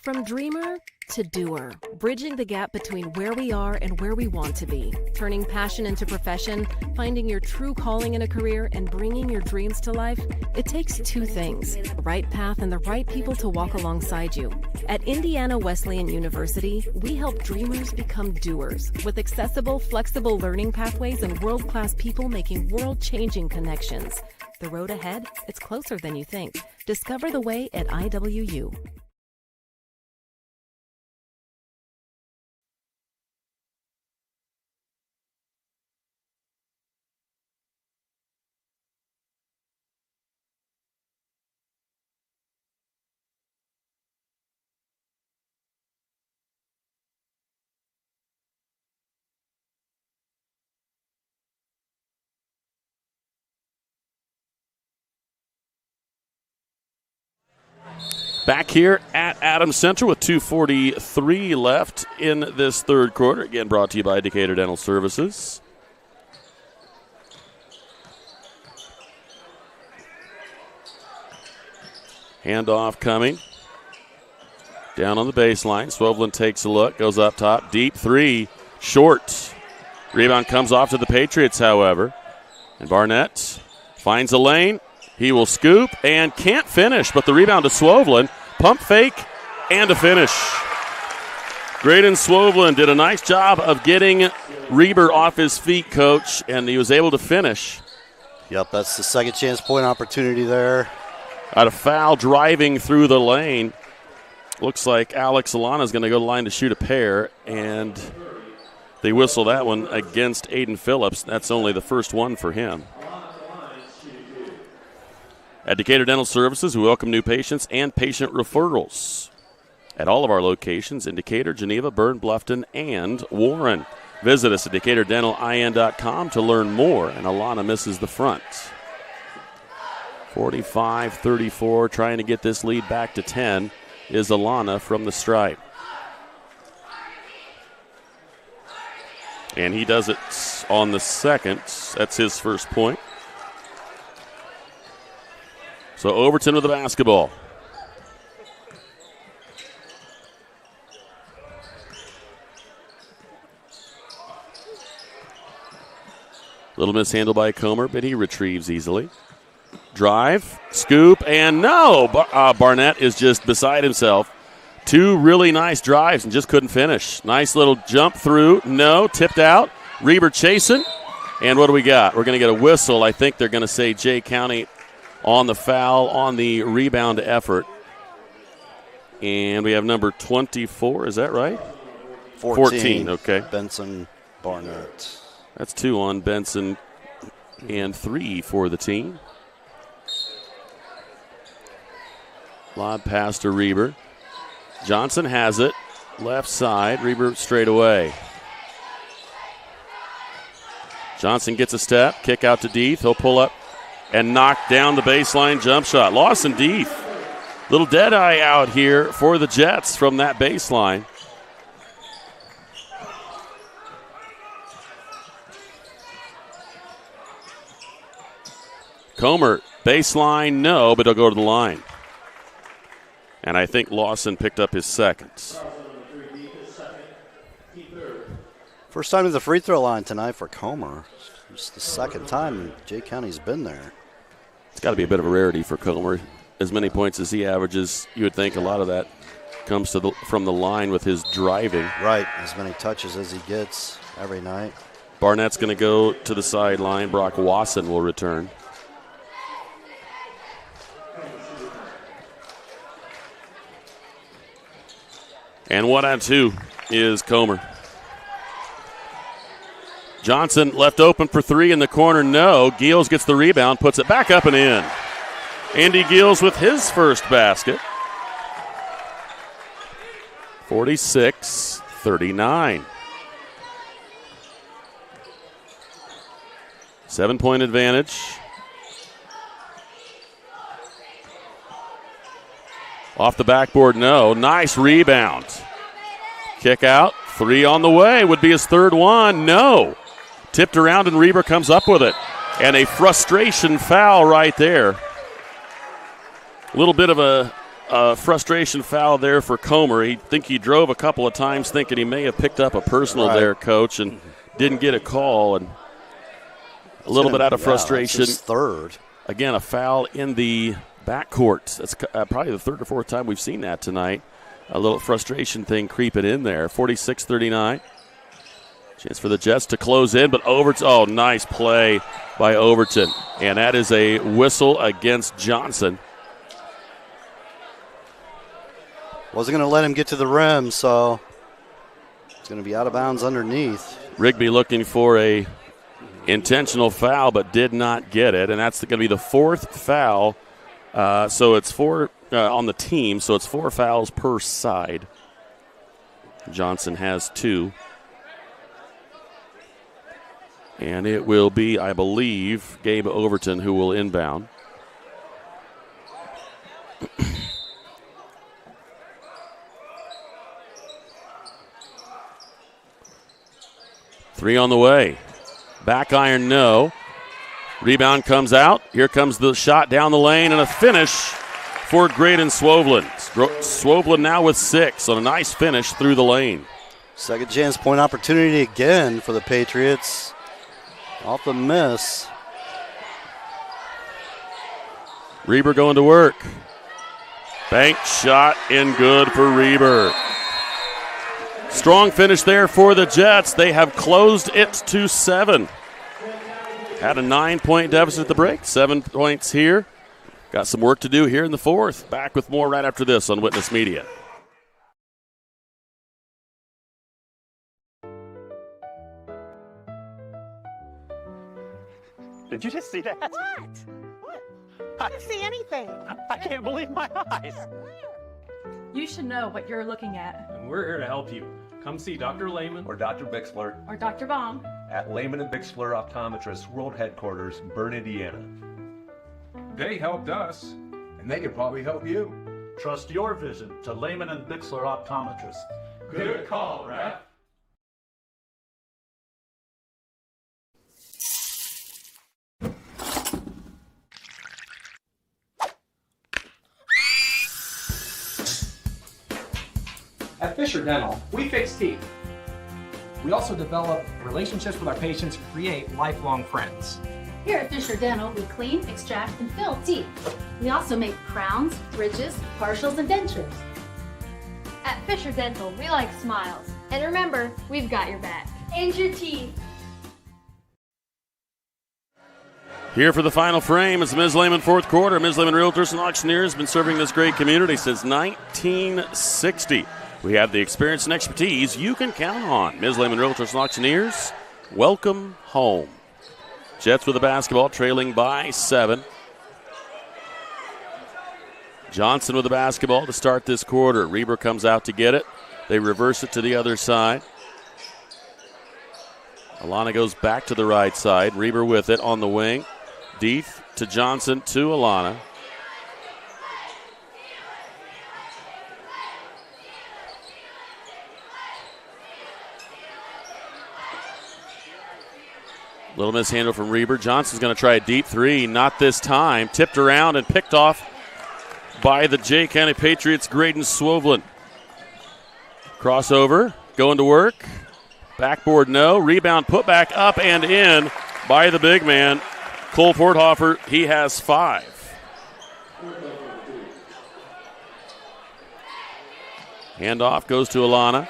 From dreamer to doer, bridging the gap between where we are and where we want to be, turning passion into profession, finding your true calling in a career, and bringing your dreams to life, it takes 2 things, the right path and the right people to walk alongside you. At Indiana Wesleyan University, we help dreamers become doers with accessible, flexible learning pathways and world-class people making world-changing connections. The road ahead, it's closer than you think. Discover the way at IWU. Back here at Adams Central with 2:43 left in this third quarter. Again, brought to you by Decatur Dental Services. Handoff coming. Down on the baseline. Swoveland takes a look, goes up top. Deep 3, short. Rebound comes off to the Patriots, however. And Barnett finds a lane. He will scoop and can't finish, but the rebound to Swoveland. Pump fake and a finish. Graydon Swoveland did a nice job of getting Reber off his feet, Coach, and he was able to finish. Yep, that's the second chance point opportunity there. Out of foul driving through the lane. Looks like Alex Alana is going to go to the line to shoot a pair, and they whistle that one against Aiden Phillips. That's only the first one for him. At Decatur Dental Services, we welcome new patients and patient referrals at all of our locations in Decatur, Geneva, Berne, Bluffton, and Warren. Visit us at DecaturDentalIN.com to learn more, and Alana misses the front. 45-34, trying to get this lead back to 10, is Alana from the stripe. And he does it on the second. That's his first point. So Overton with the basketball. Little mishandle by Comer, but he retrieves easily. Drive, scoop, and no! Barnett is just beside himself. 2 really nice drives and just couldn't finish. Nice little jump through. No, tipped out. Reber chasing. And what do we got? We're going to get a whistle. I think they're going to say Jay County on the foul on the rebound effort. And we have number 24, is that right? 14, okay. Benson Barnett. That's 2 on Benson and 3 for the team. Lob pass to Reber. Johnson has it. Left side. Reber straight away. Johnson gets a step. Kick out to Deeth. He'll pull up and knock down the baseline jump shot. Lawson Deeth. Little dead eye out here for the Jets from that baseline. Comer, baseline, no, but he'll go to the line. And I think Lawson picked up his second. First time to the free throw line tonight for Comer. It's the second time Jay County's been there. It's got to be a bit of a rarity for Comer. As many points as he averages, you would think a lot of that comes from the line with his driving. Right, as many touches as he gets every night. Barnett's going to go to the sideline. Brock Wasson will return. And 1 on 2 is Comer. Johnson left open for 3 in the corner. No. Giels gets the rebound, puts it back up and in. Andy Giels with his first basket. 46-39. 7-point advantage. Off the backboard, no. Nice rebound. Kick out. 3 on the way. Would be his third one. No. Tipped around and Reber comes up with it. And a frustration foul right there. A little bit of a frustration foul there for Comer. I think he drove a couple of times thinking he may have picked up a personal there, Coach, and didn't get a call. And a little bit out of frustration. That's his third. Again, a foul in the backcourt. That's probably the third or fourth time we've seen that tonight. A little frustration thing creeping in there. 46-39. Chance for the Jets to close in, but Overton, oh, nice play by Overton. And that is a whistle against Johnson. Wasn't going to let him get to the rim, so it's going to be out of bounds underneath. Rigby looking for a intentional foul, but did not get it, and that's going to be the fourth foul. So it's 4 on the team, so it's 4 fouls per side. Johnson has 2. And it will be, I believe, Gabe Overton who will inbound. Three on the way. Back iron, no. Rebound comes out. Here comes the shot down the lane and a finish for Graydon Swoblen. Swoblen now with 6 on a nice finish through the lane. Second chance point opportunity again for the Patriots. Off the miss. Reber going to work. Bank shot in good for Reber. Strong finish there for the Jets. They have closed it to 7. Had a 9-point deficit at the break. 7 points here. Got some work to do here in the fourth. Back with more right after this on Witness Media. Did you just see that? What? I didn't see anything. I can't believe my eyes. You should know what you're looking at. And we're here to help you. Come see Dr. Lehman or Dr. Bixler or Dr. Baum at Lehman and Bixler Optometrists World Headquarters, Berne, Indiana. They helped us, and they could probably help you. Trust your vision to Lehman and Bixler Optometrists. Good call, Rap. At Fisher Dental, we fix teeth. We also develop relationships with our patients and create lifelong friends. Here at Fisher Dental, we clean, extract, and fill teeth. We also make crowns, bridges, partials, and dentures. At Fisher Dental, we like smiles. And remember, we've got your back. And your teeth. Here for the final frame is Ms. Lehman fourth quarter. Ms. Lehman Realtors and Auctioneers has been serving this great community since 1960. We have the experience and expertise you can count on. Ms. Lehman Realtors and Auctioneers, welcome home. Jets with the basketball, trailing by 7. Johnson with the basketball to start this quarter. Reber comes out to get it. They reverse it to the other side. Alana goes back to the right side. Reber with it on the wing. Deeth to Johnson to Alana. Little mishandle from Reber. Johnson's going to try a deep 3. Not this time. Tipped around and picked off by the Jay County Patriots' Graydon Swoblen. Crossover. Going to work. Backboard, no. Rebound, put back up and in by the big man, Cole Forthofer. He has 5. Handoff goes to Alana.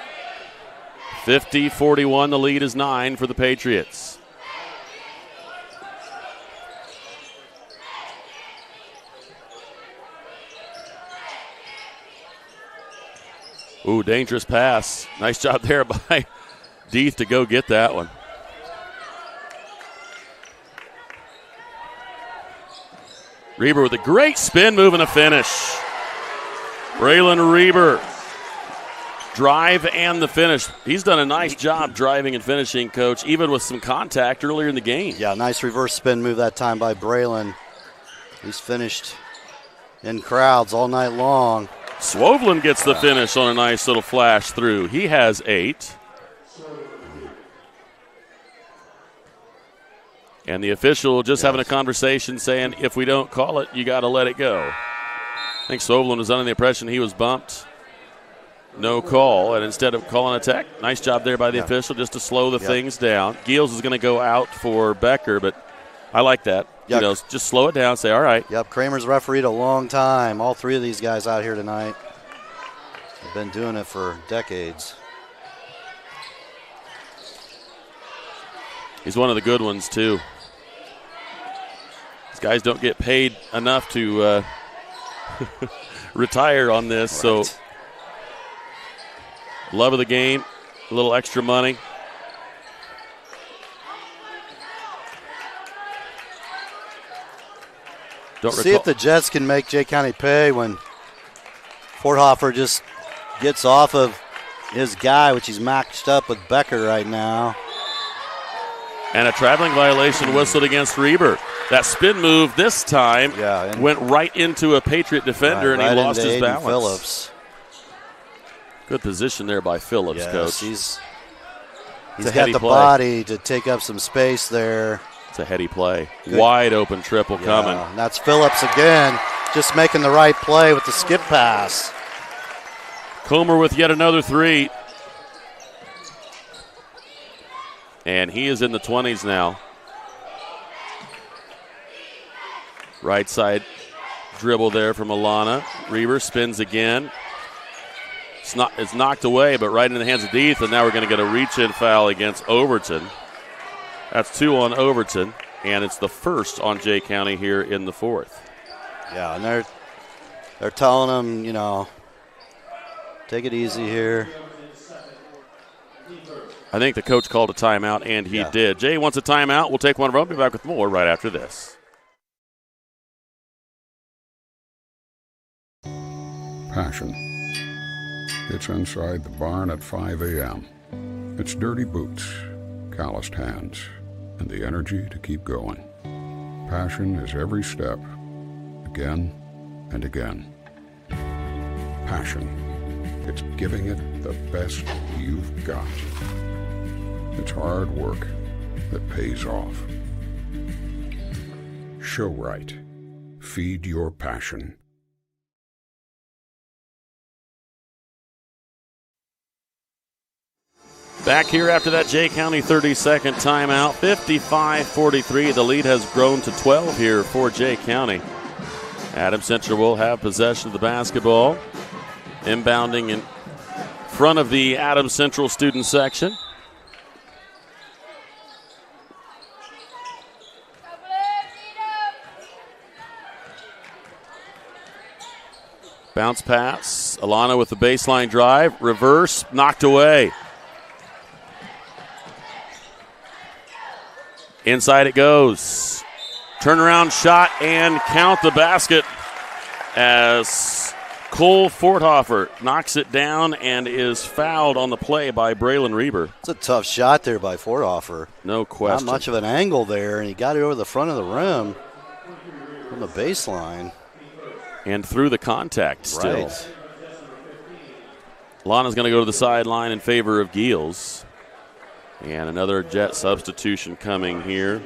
50-41, the lead is 9 for the Patriots. Ooh, dangerous pass. Nice job there by Deeth to go get that one. Reber with a great spin move and a finish. Braylon Reber. Drive and the finish. He's done a nice job driving and finishing, Coach, even with some contact earlier in the game. Yeah, nice reverse spin move that time by Braylon. He's finished in crowds all night long. Swovlin gets the finish on a nice little flash through. He has 8. And the official just having a conversation saying, if we don't call it, you got to let it go. I think Swovlin was under the impression he was bumped. No call, and instead of calling a tech, nice job there by the official just to slow the things down. Giels is going to go out for Becker, but I like that. Yep. You know, just slow it down, say, all right. Yep, Kramer's refereed a long time. All 3 of these guys out here tonight have been doing it for decades. He's one of the good ones, too. These guys don't get paid enough to retire on this, so love of the game, a little extra money. See if the Jets can make Jay County pay when Forthofer just gets off of his guy, which he's matched up with Becker right now. And a traveling violation whistled against Reber. That spin move this time went right into a Patriot defender, and he lost his balance. Phillips. Good position there by Phillips, Coach. He's got the body to take up some space there. It's a heady play. Good. Wide open triple coming. And that's Phillips again, just making the right play with the skip pass. Comer with yet another 3. And he is in the 20s now. Right side dribble there from Alana. Reber spins again. It's knocked away, but right in the hands of Deeth, and now we're going to get a reach-in foul against Overton. That's 2 on Overton, and it's the first on Jay County here in the 4th. Yeah, and they're telling them, you know, take it easy here. I think the coach called a timeout, and he did. Jay wants a timeout. We'll take one. We'll be back with more right after this. Passion. It's inside the barn at 5 a.m. It's dirty boots, calloused hands, and the energy to keep going. Passion is every step, again and again. Passion. It's giving it the best you've got. It's hard work that pays off. Show right. Feed your passion. Back here after that Jay County 30-second timeout, 55-43. The lead has grown to 12 here for Jay County. Adams Central will have possession of the basketball. Inbounding in front of the Adams Central student section. Bounce pass. Alana with the baseline drive. Reverse. Knocked away. Inside it goes. Turnaround shot and count the basket as Cole Forthofer knocks it down and is fouled on the play by Braylon Reber. It's a tough shot there by Forthofer. No question. Not much of an angle there, and he got it over the front of the rim from the baseline. And through the contact still. Right. Lana's going to go to the sideline in favor of Giels. And another Jet substitution coming here.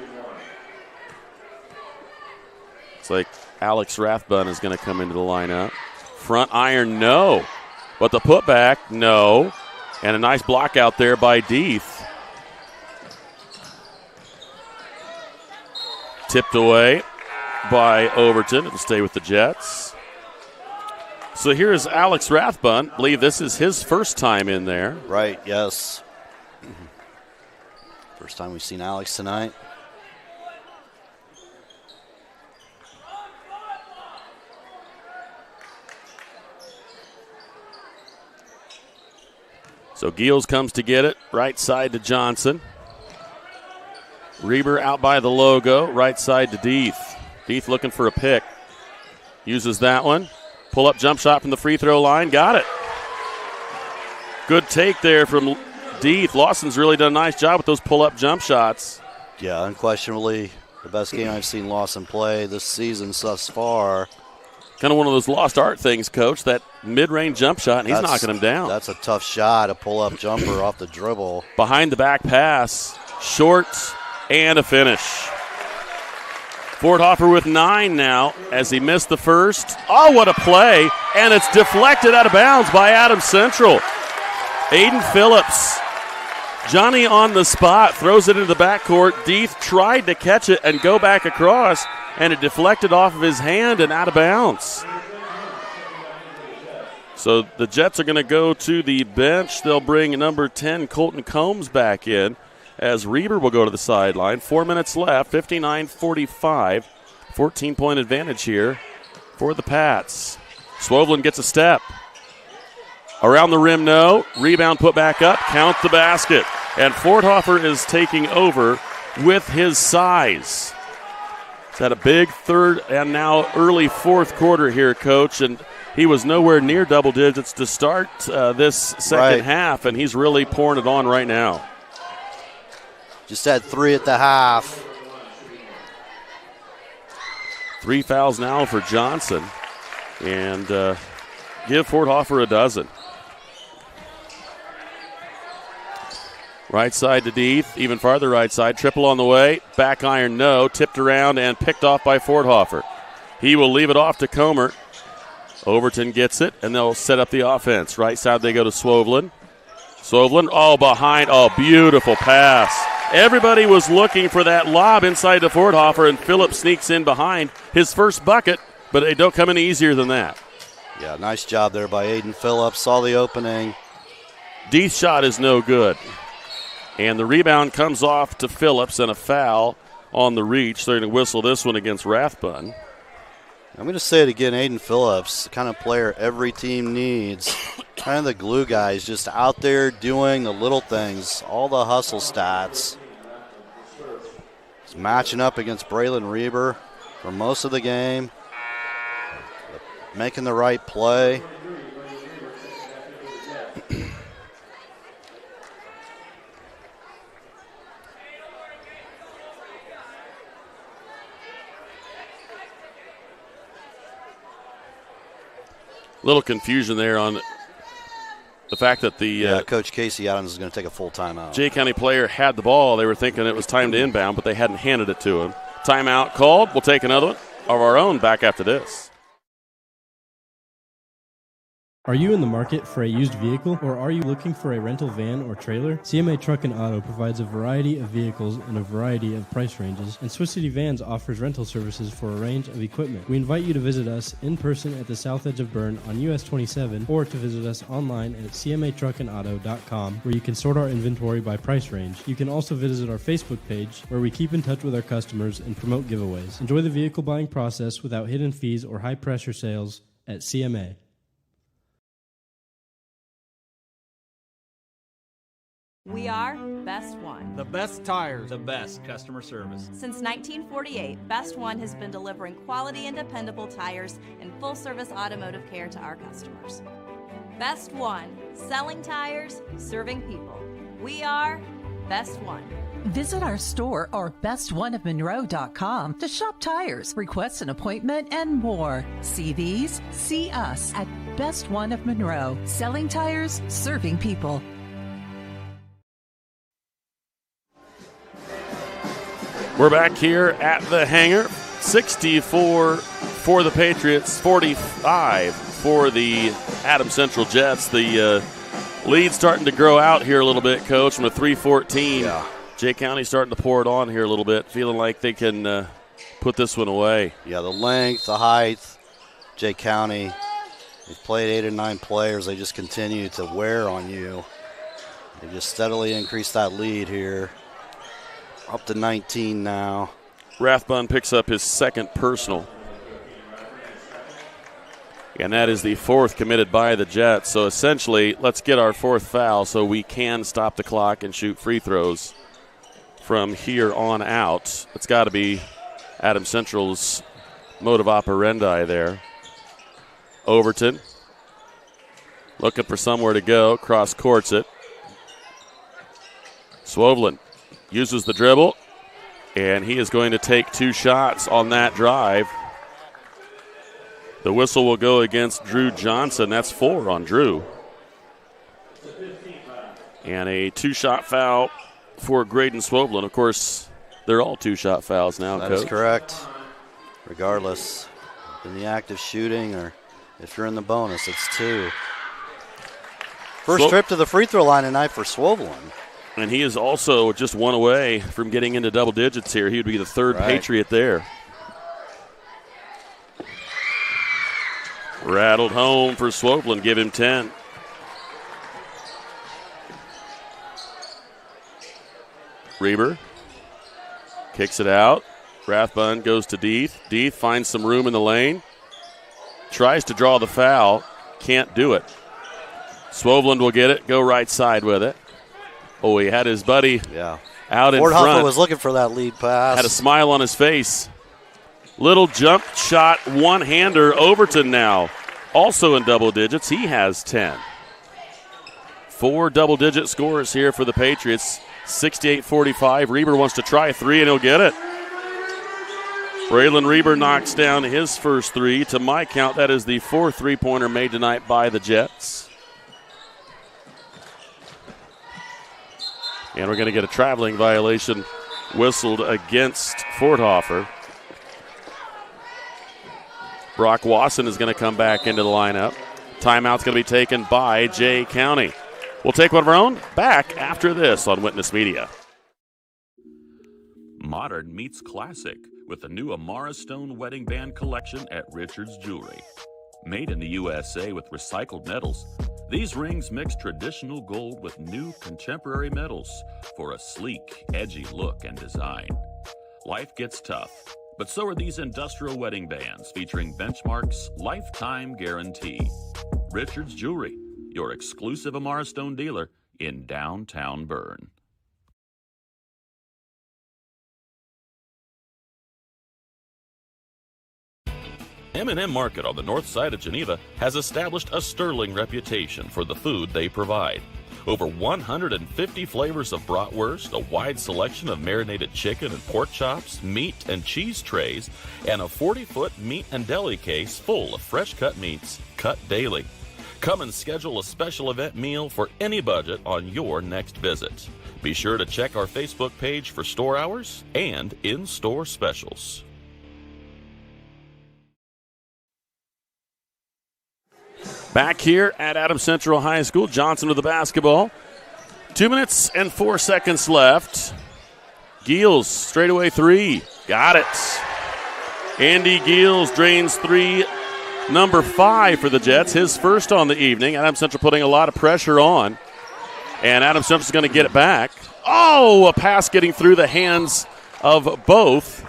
It's like Alex Rathbun is going to come into the lineup. Front iron, no. But the putback, no. And a nice block out there by Deeth. Tipped away by Overton. It'll stay with the Jets. So here's Alex Rathbun. I believe this is his first time in there. Right, yes. First time we've seen Alex tonight. So Giels comes to get it. Right side to Johnson. Reber out by the logo. Right side to Deeth. Deeth looking for a pick. Uses that one. Pull-up jump shot from the free throw line. Got it. Good take there from Deeth. Lawson's really done a nice job with those pull-up jump shots. Yeah, unquestionably the best game I've seen Lawson play this season thus far. Kind of one of those lost art things, Coach, that mid-range jump shot, and he's knocking him down. That's a tough shot, a pull-up jumper off the dribble. Behind the back pass, short, and a finish. Forthofer with 9 now as he missed the first. Oh, what a play, and it's deflected out of bounds by Adams Central. Aiden Phillips, Johnny on the spot, throws it into the backcourt. Deeth tried to catch it and go back across, and it deflected off of his hand and out of bounds. So the Jets are going to go to the bench. They'll bring number 10, Colton Combs, back in as Reber will go to the sideline. 4 minutes left, 59-45. 14-point advantage here for the Pats. Swovlin gets a step. Around the rim, no. Rebound put back up. Count the basket. And Forthofer is taking over with his size. He's had a big third and now early fourth quarter here, Coach, and he was nowhere near double digits to start this second half, and he's really pouring it on right now. Just had 3 at the half. 3 fouls now for Johnson, and give Forthofer a dozen. Right side to Deeth, even farther right side. Triple on the way. Back iron, no. Tipped around and picked off by Forthofer. He will leave it off to Comer. Overton gets it, and they'll set up the offense. Right side they go to Swovlin. Swovlin, behind. Beautiful pass. Everybody was looking for that lob inside to Forthofer, and Phillips sneaks in behind his first bucket, but they don't come any easier than that. Yeah, nice job there by Aiden Phillips. Saw the opening. Deeth's shot is no good. And the rebound comes off to Phillips and a foul on the reach. They're going to whistle this one against Rathbun. I'm going to say it again, Aiden Phillips, the kind of player every team needs. Kind of the glue guy. He's just out there doing the little things, all the hustle stats. He's matching up against Braylon Reber for most of the game, making the right play. Little confusion there on the fact that the Coach Casey Adams is going to take a full timeout. Jay County player had the ball. They were thinking it was time to inbound, but they hadn't handed it to him. Timeout called. We'll take another one of our own back after this. Are you in the market for a used vehicle, or are you looking for a rental van or trailer? CMA Truck and Auto provides a variety of vehicles in a variety of price ranges, and Swiss City Vans offers rental services for a range of equipment. We invite you to visit us in person at the south edge of Berne on US 27, or to visit us online at cmatruckandauto.com, where you can sort our inventory by price range. You can also visit our Facebook page, where we keep in touch with our customers and promote giveaways. Enjoy the vehicle buying process without hidden fees or high-pressure sales at CMA. We are Best One. The best tires. The best customer service. Since 1948, Best One has been delivering quality and dependable tires and full-service automotive care to our customers. Best One, selling tires, serving people. We are Best One. Visit our store or bestoneofmonroe.com to shop tires, request an appointment, and more. See these? See us at Best One of Monroe, selling tires, serving people. We're back here at the hangar. 64 for the Patriots, 45 for the Adams Central Jets. The lead starting to grow out here a little bit, Coach, from a 3-14. Yeah. Jay County starting to pour it on here a little bit, feeling like they can put this one away. Yeah, the length, the height. Jay County, they've played 8 or 9 players. They just continue to wear on you. They just steadily increase that lead here. Up to 19 now. Rathbun picks up his second personal. And that is the 4th committed by the Jets. So essentially, let's get our 4th foul so we can stop the clock and shoot free throws from here on out. It's got to be Adams Central's modus operandi there. Overton looking for somewhere to go. Cross courts it. Swoveland uses the dribble, and he is going to take 2 shots on that drive. The whistle will go against Drew Johnson. That's 4 on Drew. And a 2-shot foul for Graydon Swoveland. Of course, they're all 2-shot fouls now, That Coach. is correct. Regardless, in the act of shooting or if you're in the bonus, it's 2. First trip to the free throw line tonight for Swoveland. And he is also just 1 away from getting into double digits here. He would be the 3rd Patriot there. Rattled home for Swoveland. Give him 10. Reber kicks it out. Rathbun goes to Deeth. Deeth finds some room in the lane. Tries to draw the foul. Can't do it. Swoveland will get it. Go right side with it. Oh, he had his buddy out in Ford front. Huffa was looking for that lead pass. Had a smile on his face. Little jump shot, one-hander. Overton now also in double digits. He has 10. 4 double-digit scores here for the Patriots. 68-45. Reber wants to try a 3, and he'll get it. Braylon Reber knocks down his first 3. To my count, that is the 4th three-pointer made tonight by the Jets. And we're going to get a traveling violation whistled against Forthofer. Brock Wasson is going to come back into the lineup. Timeout's going to be taken by Jay County. We'll take one of our own back after this on Witness Media. Modern meets classic with the new Amara Stone Wedding Band collection at Richard's Jewelry. Made in the USA with recycled metals, these rings mix traditional gold with new contemporary metals for a sleek, edgy look and design. Life gets tough, but so are these industrial wedding bands featuring Benchmark's lifetime guarantee. Richard's Jewelry, your exclusive Amara Stone dealer in downtown Berne. M&M Market on the north side of Geneva has established a sterling reputation for the food they provide. Over 150 flavors of bratwurst, a wide selection of marinated chicken and pork chops, meat and cheese trays, and a 40-foot meat and deli case full of fresh-cut meats, cut daily. Come and schedule a special event meal for any budget on your next visit. Be sure to check our Facebook page for store hours and in-store specials. Back here at Adams Central High School, Johnson with the basketball. 2 minutes and 4 seconds left. Giels, straightaway 3. Got it. Andy Giels drains 3, number 5 for the Jets. His first on the evening. Adams Central putting a lot of pressure on. And Adams Central's going to get it back. Oh, a pass getting through the hands of both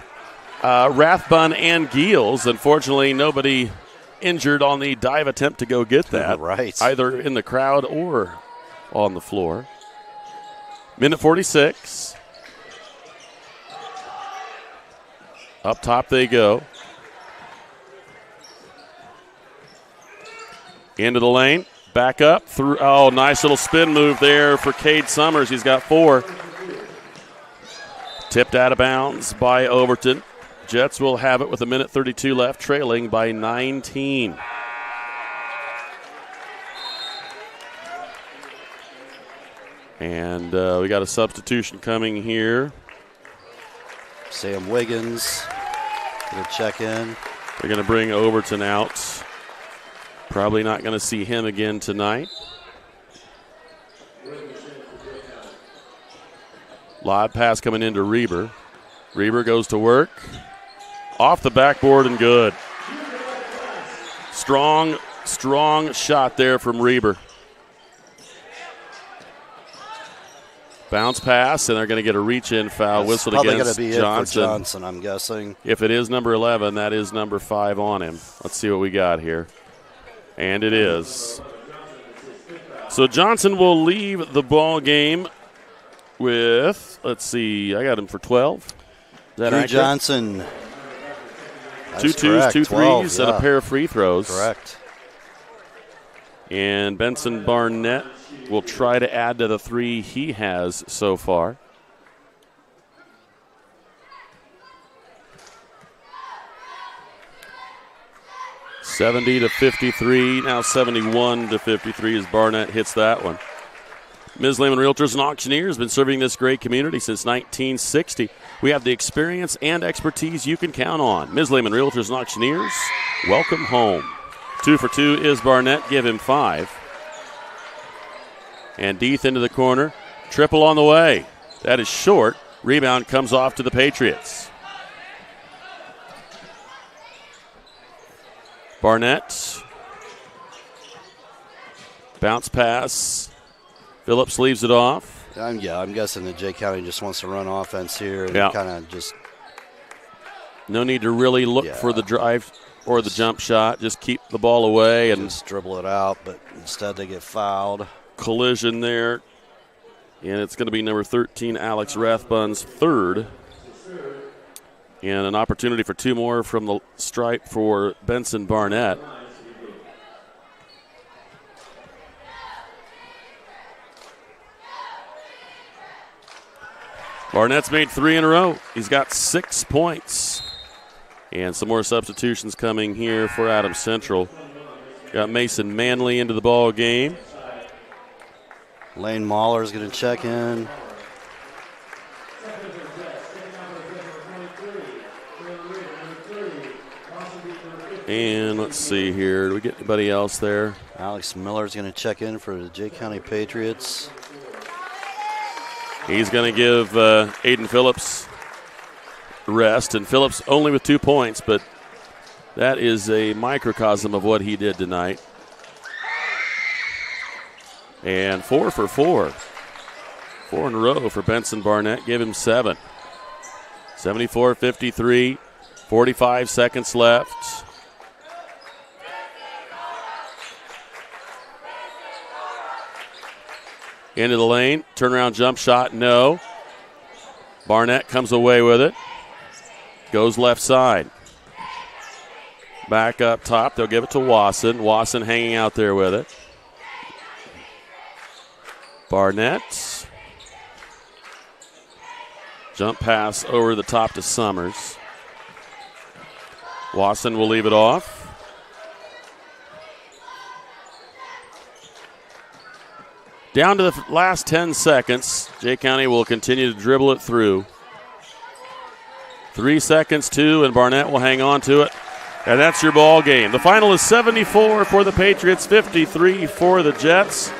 Rathbun and Giels. Unfortunately, nobody injured on the dive attempt to go get that. Right. Either in the crowd or on the floor. Minute 46. Up top they go. Into the lane. Back up. Through. Oh, nice little spin move there for Cade Summers. He's got 4. Tipped out of bounds by Overton. Jets will have it with 1:32 left, trailing by 19. And we got a substitution coming here. Sam Wiggins going to check in. They're going to bring Overton out. Probably not going to see him again tonight. Lob pass coming into Reber. Reber goes to work. Off the backboard and good. Strong shot there from Reber. Bounce pass, and they're going to get a reach-in foul whistled against be Johnson. It for Johnson, I'm guessing. If it is number 11, that is number 5 on him. Let's see what we got here. And it is. So Johnson will leave the ball game with, let's see, I got him for 12. Is that Drew accurate? Johnson. Two twos, 2 threes, 12, and a pair of free throws. Correct. And Benson Barnett will try to add to the 3 he has so far. (70-53), now 71-53 as Barnett hits that one. Ms. Lehman Realtors and Auctioneers has been serving this great community since 1960. We have the experience and expertise you can count on. Ms. Lehman Realtors and Auctioneers, welcome home. 2 for 2 is Barnett. Give him 5. And Deeth into the corner. Triple on the way. That is short. Rebound comes off to the Patriots. Barnett. Bounce pass. Phillips leaves it off. I'm guessing that Jay County just wants to run offense here and kind of just. No need to really look for the drive or the jump shot. Just keep the ball away and just dribble it out, but instead they get fouled. Collision there. And it's going to be number 13, Alex Rathbun's third. And an opportunity for 2 more from the stripe for Benson Barnett. Barnett's made 3 in a row. He's got 6 points. And some more substitutions coming here for Adams Central. Got Mason Manley into the ball game. Lane Mahler is going to check in. And let's see here. Do we get anybody else there? Alex Miller is going to check in for the Jay County Patriots. He's going to give Aiden Phillips rest. And Phillips only with 2 points, but that is a microcosm of what he did tonight. And 4 for 4. 4 in a row for Benson Barnett. Give him 7. 74-53. 45 seconds left. Into the lane. Turnaround jump shot. No. Barnett comes away with it. Goes left side. Back up top. They'll give it to Wasson. Wasson hanging out there with it. Barnett. Jump pass over the top to Summers. Wasson will leave it off. Down to the last 10 seconds. Jay County will continue to dribble it through. 3 seconds, 2, and Barnett will hang on to it. And that's your ball game. The final is 74 for the Patriots, 53 for the Jets.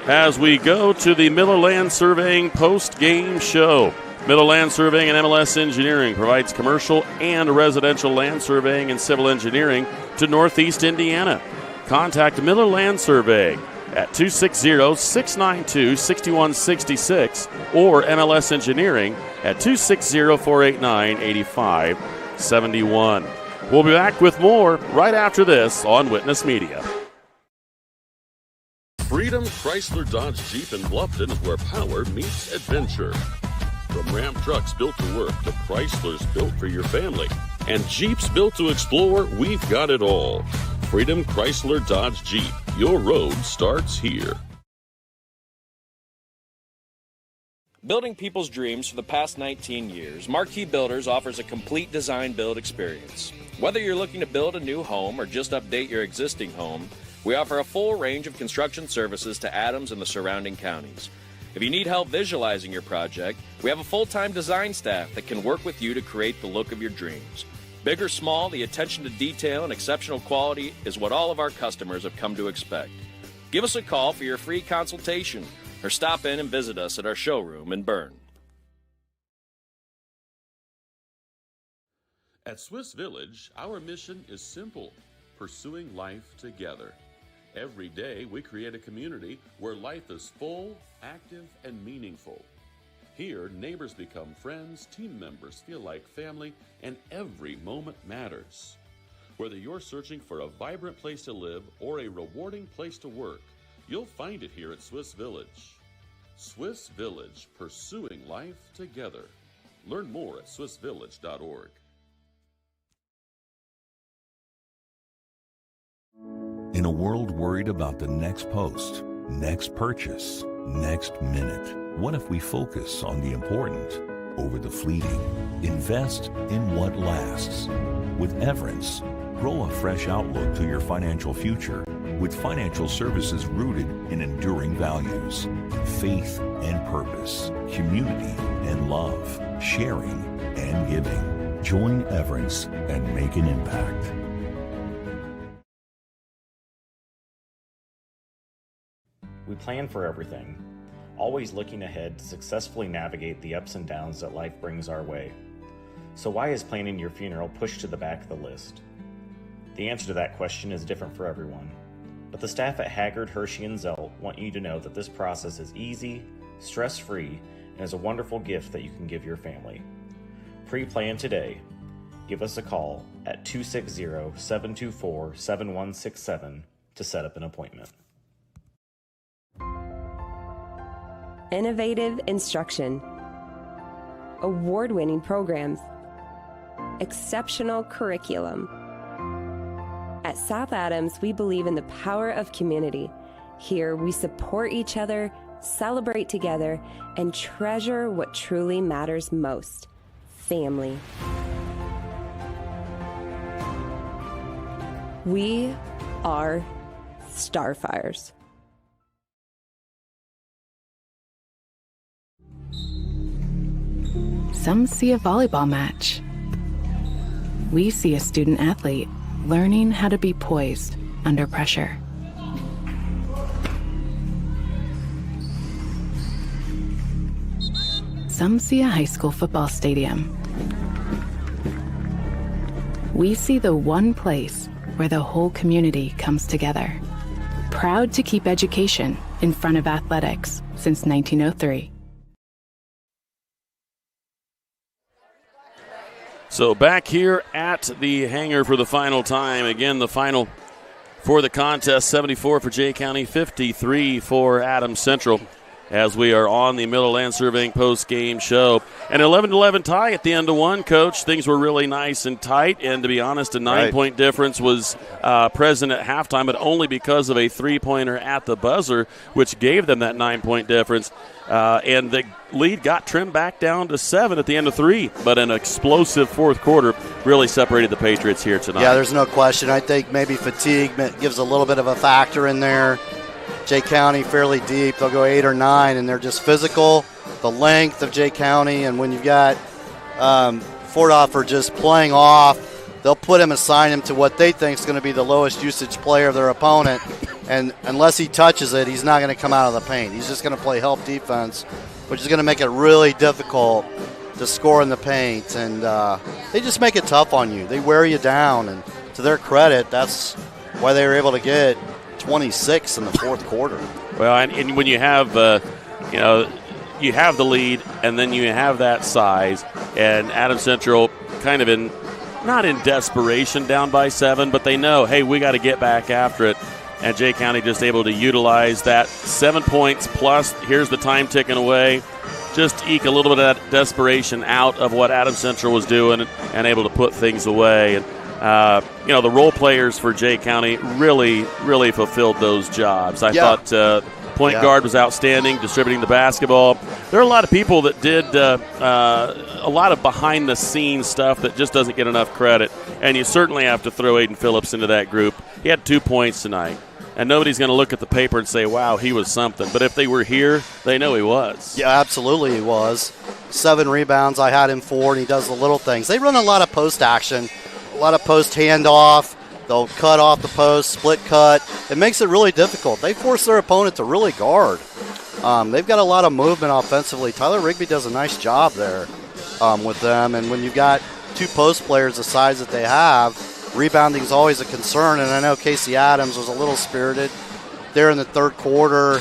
As we go to the Miller Land Surveying post-game show. Miller Land Surveying and MLS Engineering provides commercial and residential land surveying and civil engineering to Northeast Indiana. Contact Miller Land Surveying at 260-692-6166 or MLS Engineering at 260-489-8571. We'll be back with more right after this on Witness Media. Freedom Chrysler Dodge Jeep in Bluffton is where power meets adventure. From Ram trucks built to work to Chryslers built for your family and Jeeps built to explore, we've got it all. Freedom Chrysler Dodge Jeep. Your road starts here. Building people's dreams for the past 19 years, Marquee Builders offers a complete design build experience. Whether you're looking to build a new home or just update your existing home, we offer a full range of construction services to Adams and the surrounding counties. If you need help visualizing your project, we have a full-time design staff that can work with you to create the look of your dreams. Big or small, the attention to detail and exceptional quality is what all of our customers have come to expect. Give us a call for your free consultation or stop in and visit us at our showroom in Berne. At Swiss Village, our mission is simple: pursuing life together. Every day, we create a community where life is full, active, and meaningful. Here, neighbors become friends, team members feel like family, and every moment matters. Whether you're searching for a vibrant place to live or a rewarding place to work, you'll find it here at Swiss Village. Swiss Village, pursuing life together. Learn more at swissvillage.org. In a world worried about the next post, next purchase, next minute, what if we focus on the important over the fleeting? Invest in what lasts. With Everence, grow a fresh outlook to your financial future with financial services rooted in enduring values, faith and purpose, community and love, sharing and giving. Join Everence and make an impact. We plan for everything, always looking ahead to successfully navigate the ups and downs that life brings our way. So why is planning your funeral pushed to the back of the list? The answer to that question is different for everyone, but the staff at Haggard, Hershey, and Zelt want you to know that this process is easy, stress-free, and is a wonderful gift that you can give your family. Pre-plan today. Give us a call at 260-724-7167 to set up an appointment. Innovative instruction, award-winning programs, exceptional curriculum. At South Adams, we believe in the power of community. Here, we support each other, celebrate together, and treasure what truly matters most: family. We are Starfires. Some see a volleyball match. We see a student athlete learning how to be poised under pressure. Some see a high school football stadium. We see the one place where the whole community comes together. Proud to keep education in front of athletics since 1903. So back here at the hangar for the final time. Again, the final for the contest, 74 for Jay County, 53 for Adams Central, as we are on the Middleland Surveying post-game show. An 11-11 tie at the end of one, Coach. Things were really nice and tight, and to be honest, a 9-point difference was present at halftime, but only because of a three-pointer at the buzzer, which gave them that 9-point difference. And the lead got trimmed back down to 7 at the end of 3, but an explosive fourth quarter really separated the Patriots here tonight. Yeah, there's no question. I think maybe fatigue gives a little bit of a factor in there. Jay County fairly deep. They'll go 8 or 9, and they're just physical. The length of Jay County, and when you've got Fordhofer just playing off, they'll put him, assign him to what they think is going to be the lowest usage player of their opponent. And unless he touches it, he's not going to come out of the paint. He's just going to play help defense, which is going to make it really difficult to score in the paint. And they just make it tough on you. They wear you down. And to their credit, that's why they were able to get 26 in the fourth quarter. Well, and when you have, you have the lead, and then you have that size, and Adams Central kind of not in desperation down by 7, but they know, hey, we got to get back after it. And Jay County just able to utilize that 7 points plus, here's the time ticking away, just eke a little bit of that desperation out of what Adams Central was doing and able to put things away. And, the role players for Jay County really, really fulfilled those jobs. I thought point guard was outstanding, distributing the basketball. There are a lot of people that did a lot of behind-the-scenes stuff that just doesn't get enough credit, and you certainly have to throw Aiden Phillips into that group. He had 2 points tonight, and nobody's going to look at the paper and say, wow, he was something. But if they were here, they know he was. Yeah, absolutely he was. 7 rebounds. I had him 4, and he does the little things. They run a lot of post action, a lot of post handoff. They'll cut off the post, split cut. It makes it really difficult. They force their opponent to really guard. They've got a lot of movement offensively. Tyler Rigby does a nice job there with them. And when you've got two post players the size that they have, rebounding is always a concern. And I know Casey Adams was a little spirited there in the third quarter,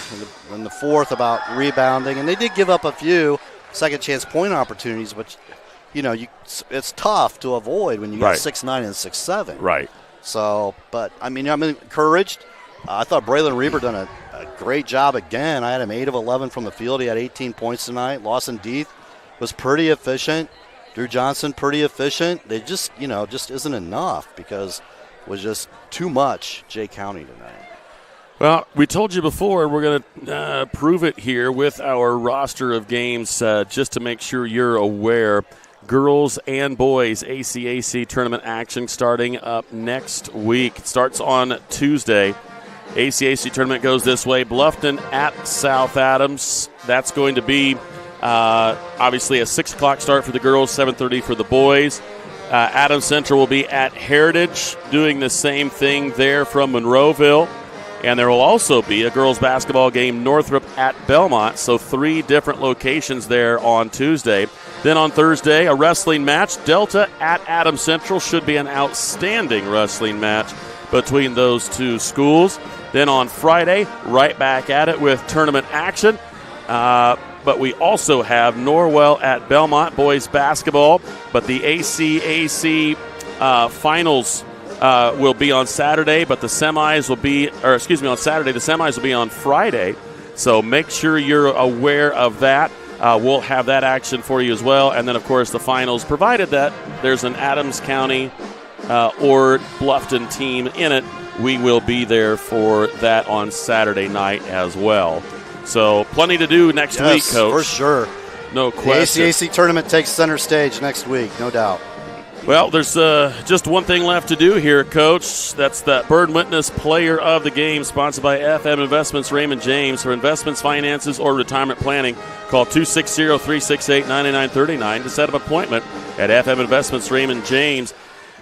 in the fourth about rebounding. And they did give up a few second chance point opportunities, but, it's tough to avoid when you get 6'9" and 6'7". Right. So, but, I'm encouraged. I thought Braylon Reber done a great job again. I had him 8 of 11 from the field. He had 18 points tonight. Lawson Deeth was pretty efficient. Drew Johnson pretty efficient. They just, just isn't enough because it was just too much Jay County tonight. Well, we told you before we're going to prove it here with our roster of games just to make sure you're aware. Girls and boys ACAC tournament action starting up next week. It starts on Tuesday. ACAC tournament goes this way. Bluffton at South Adams. That's going to be obviously a 6 o'clock start for the girls, 7:30 for the boys. Adams Central will be at Heritage doing the same thing there from Monroeville. And there will also be a girls basketball game, Northrop at Belmont. So 3 different locations there on Tuesday. Then on Thursday, a wrestling match. Delta at Adams Central should be an outstanding wrestling match between those two schools. Then on Friday, right back at it with tournament action. But we also have Norwell at Belmont, boys basketball. But the ACAC finals will be on Saturday, but the semis will be, on Saturday. The semis will be on Friday. So make sure you're aware of that. We'll have that action for you as well. And then, of course, the finals, provided that there's an Adams County or Bluffton team in it, we will be there for that on Saturday night as well. So plenty to do next week, Coach. For sure. No question. The ACAC tournament takes center stage next week, no doubt. Well, there's just one thing left to do here, Coach. That's the Bird Witness Player of the Game, sponsored by FM Investments Raymond James. For investments, finances, or retirement planning, call 260-368-9939 to set up an appointment at FM Investments Raymond James.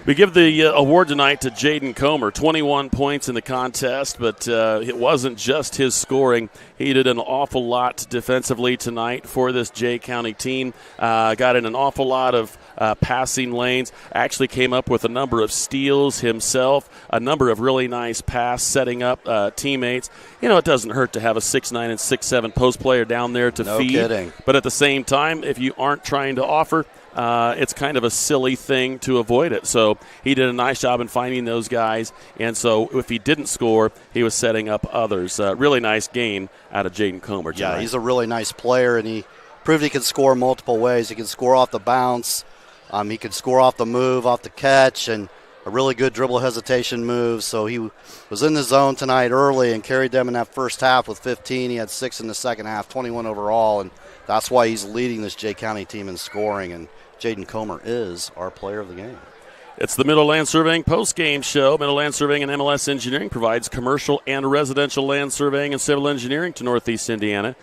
We give the award tonight to Jaden Comer, 21 points in the contest, but it wasn't just his scoring. He did an awful lot defensively tonight for this Jay County team. Got in an awful lot of passing lanes, actually came up with a number of steals himself, a number of really nice pass setting up teammates. It doesn't hurt to have a 6'9" and 6'7" post player down there to feed. No kidding. But at the same time, if you aren't trying to offer, it's kind of a silly thing to avoid it. So he did a nice job in finding those guys, and so if he didn't score, he was setting up others. Really nice game out of Jaden Comer tonight. Yeah, he's a really nice player, and he proved he can score multiple ways. He can score off the bounce. He could score off the move, off the catch, and a really good dribble hesitation move. So he was in the zone tonight early and carried them in that first half with 15. He had 6 in the second half, 21 overall, and that's why he's leading this Jay County team in scoring. And Jaden Comer is our player of the game. It's the Middleland Surveying post-game show. Middleland Surveying and MLS Engineering provides commercial and residential land surveying and civil engineering to Northeast Indiana.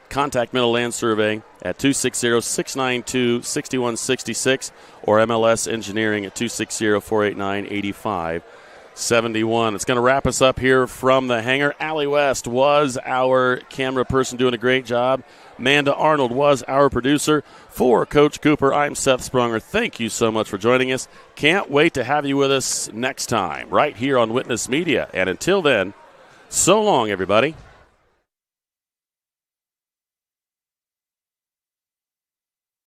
Contact Middleland Surveying at 260-692-6166 or MLS Engineering at 260-489-8571. It's going to wrap us up here from the hangar. Allie West was our camera person doing a great job. Amanda Arnold was our producer. For Coach Cooper, I'm Seth Sprunger. Thank you so much for joining us. Can't wait to have you with us next time right here on Witness Media. And until then, so long, everybody.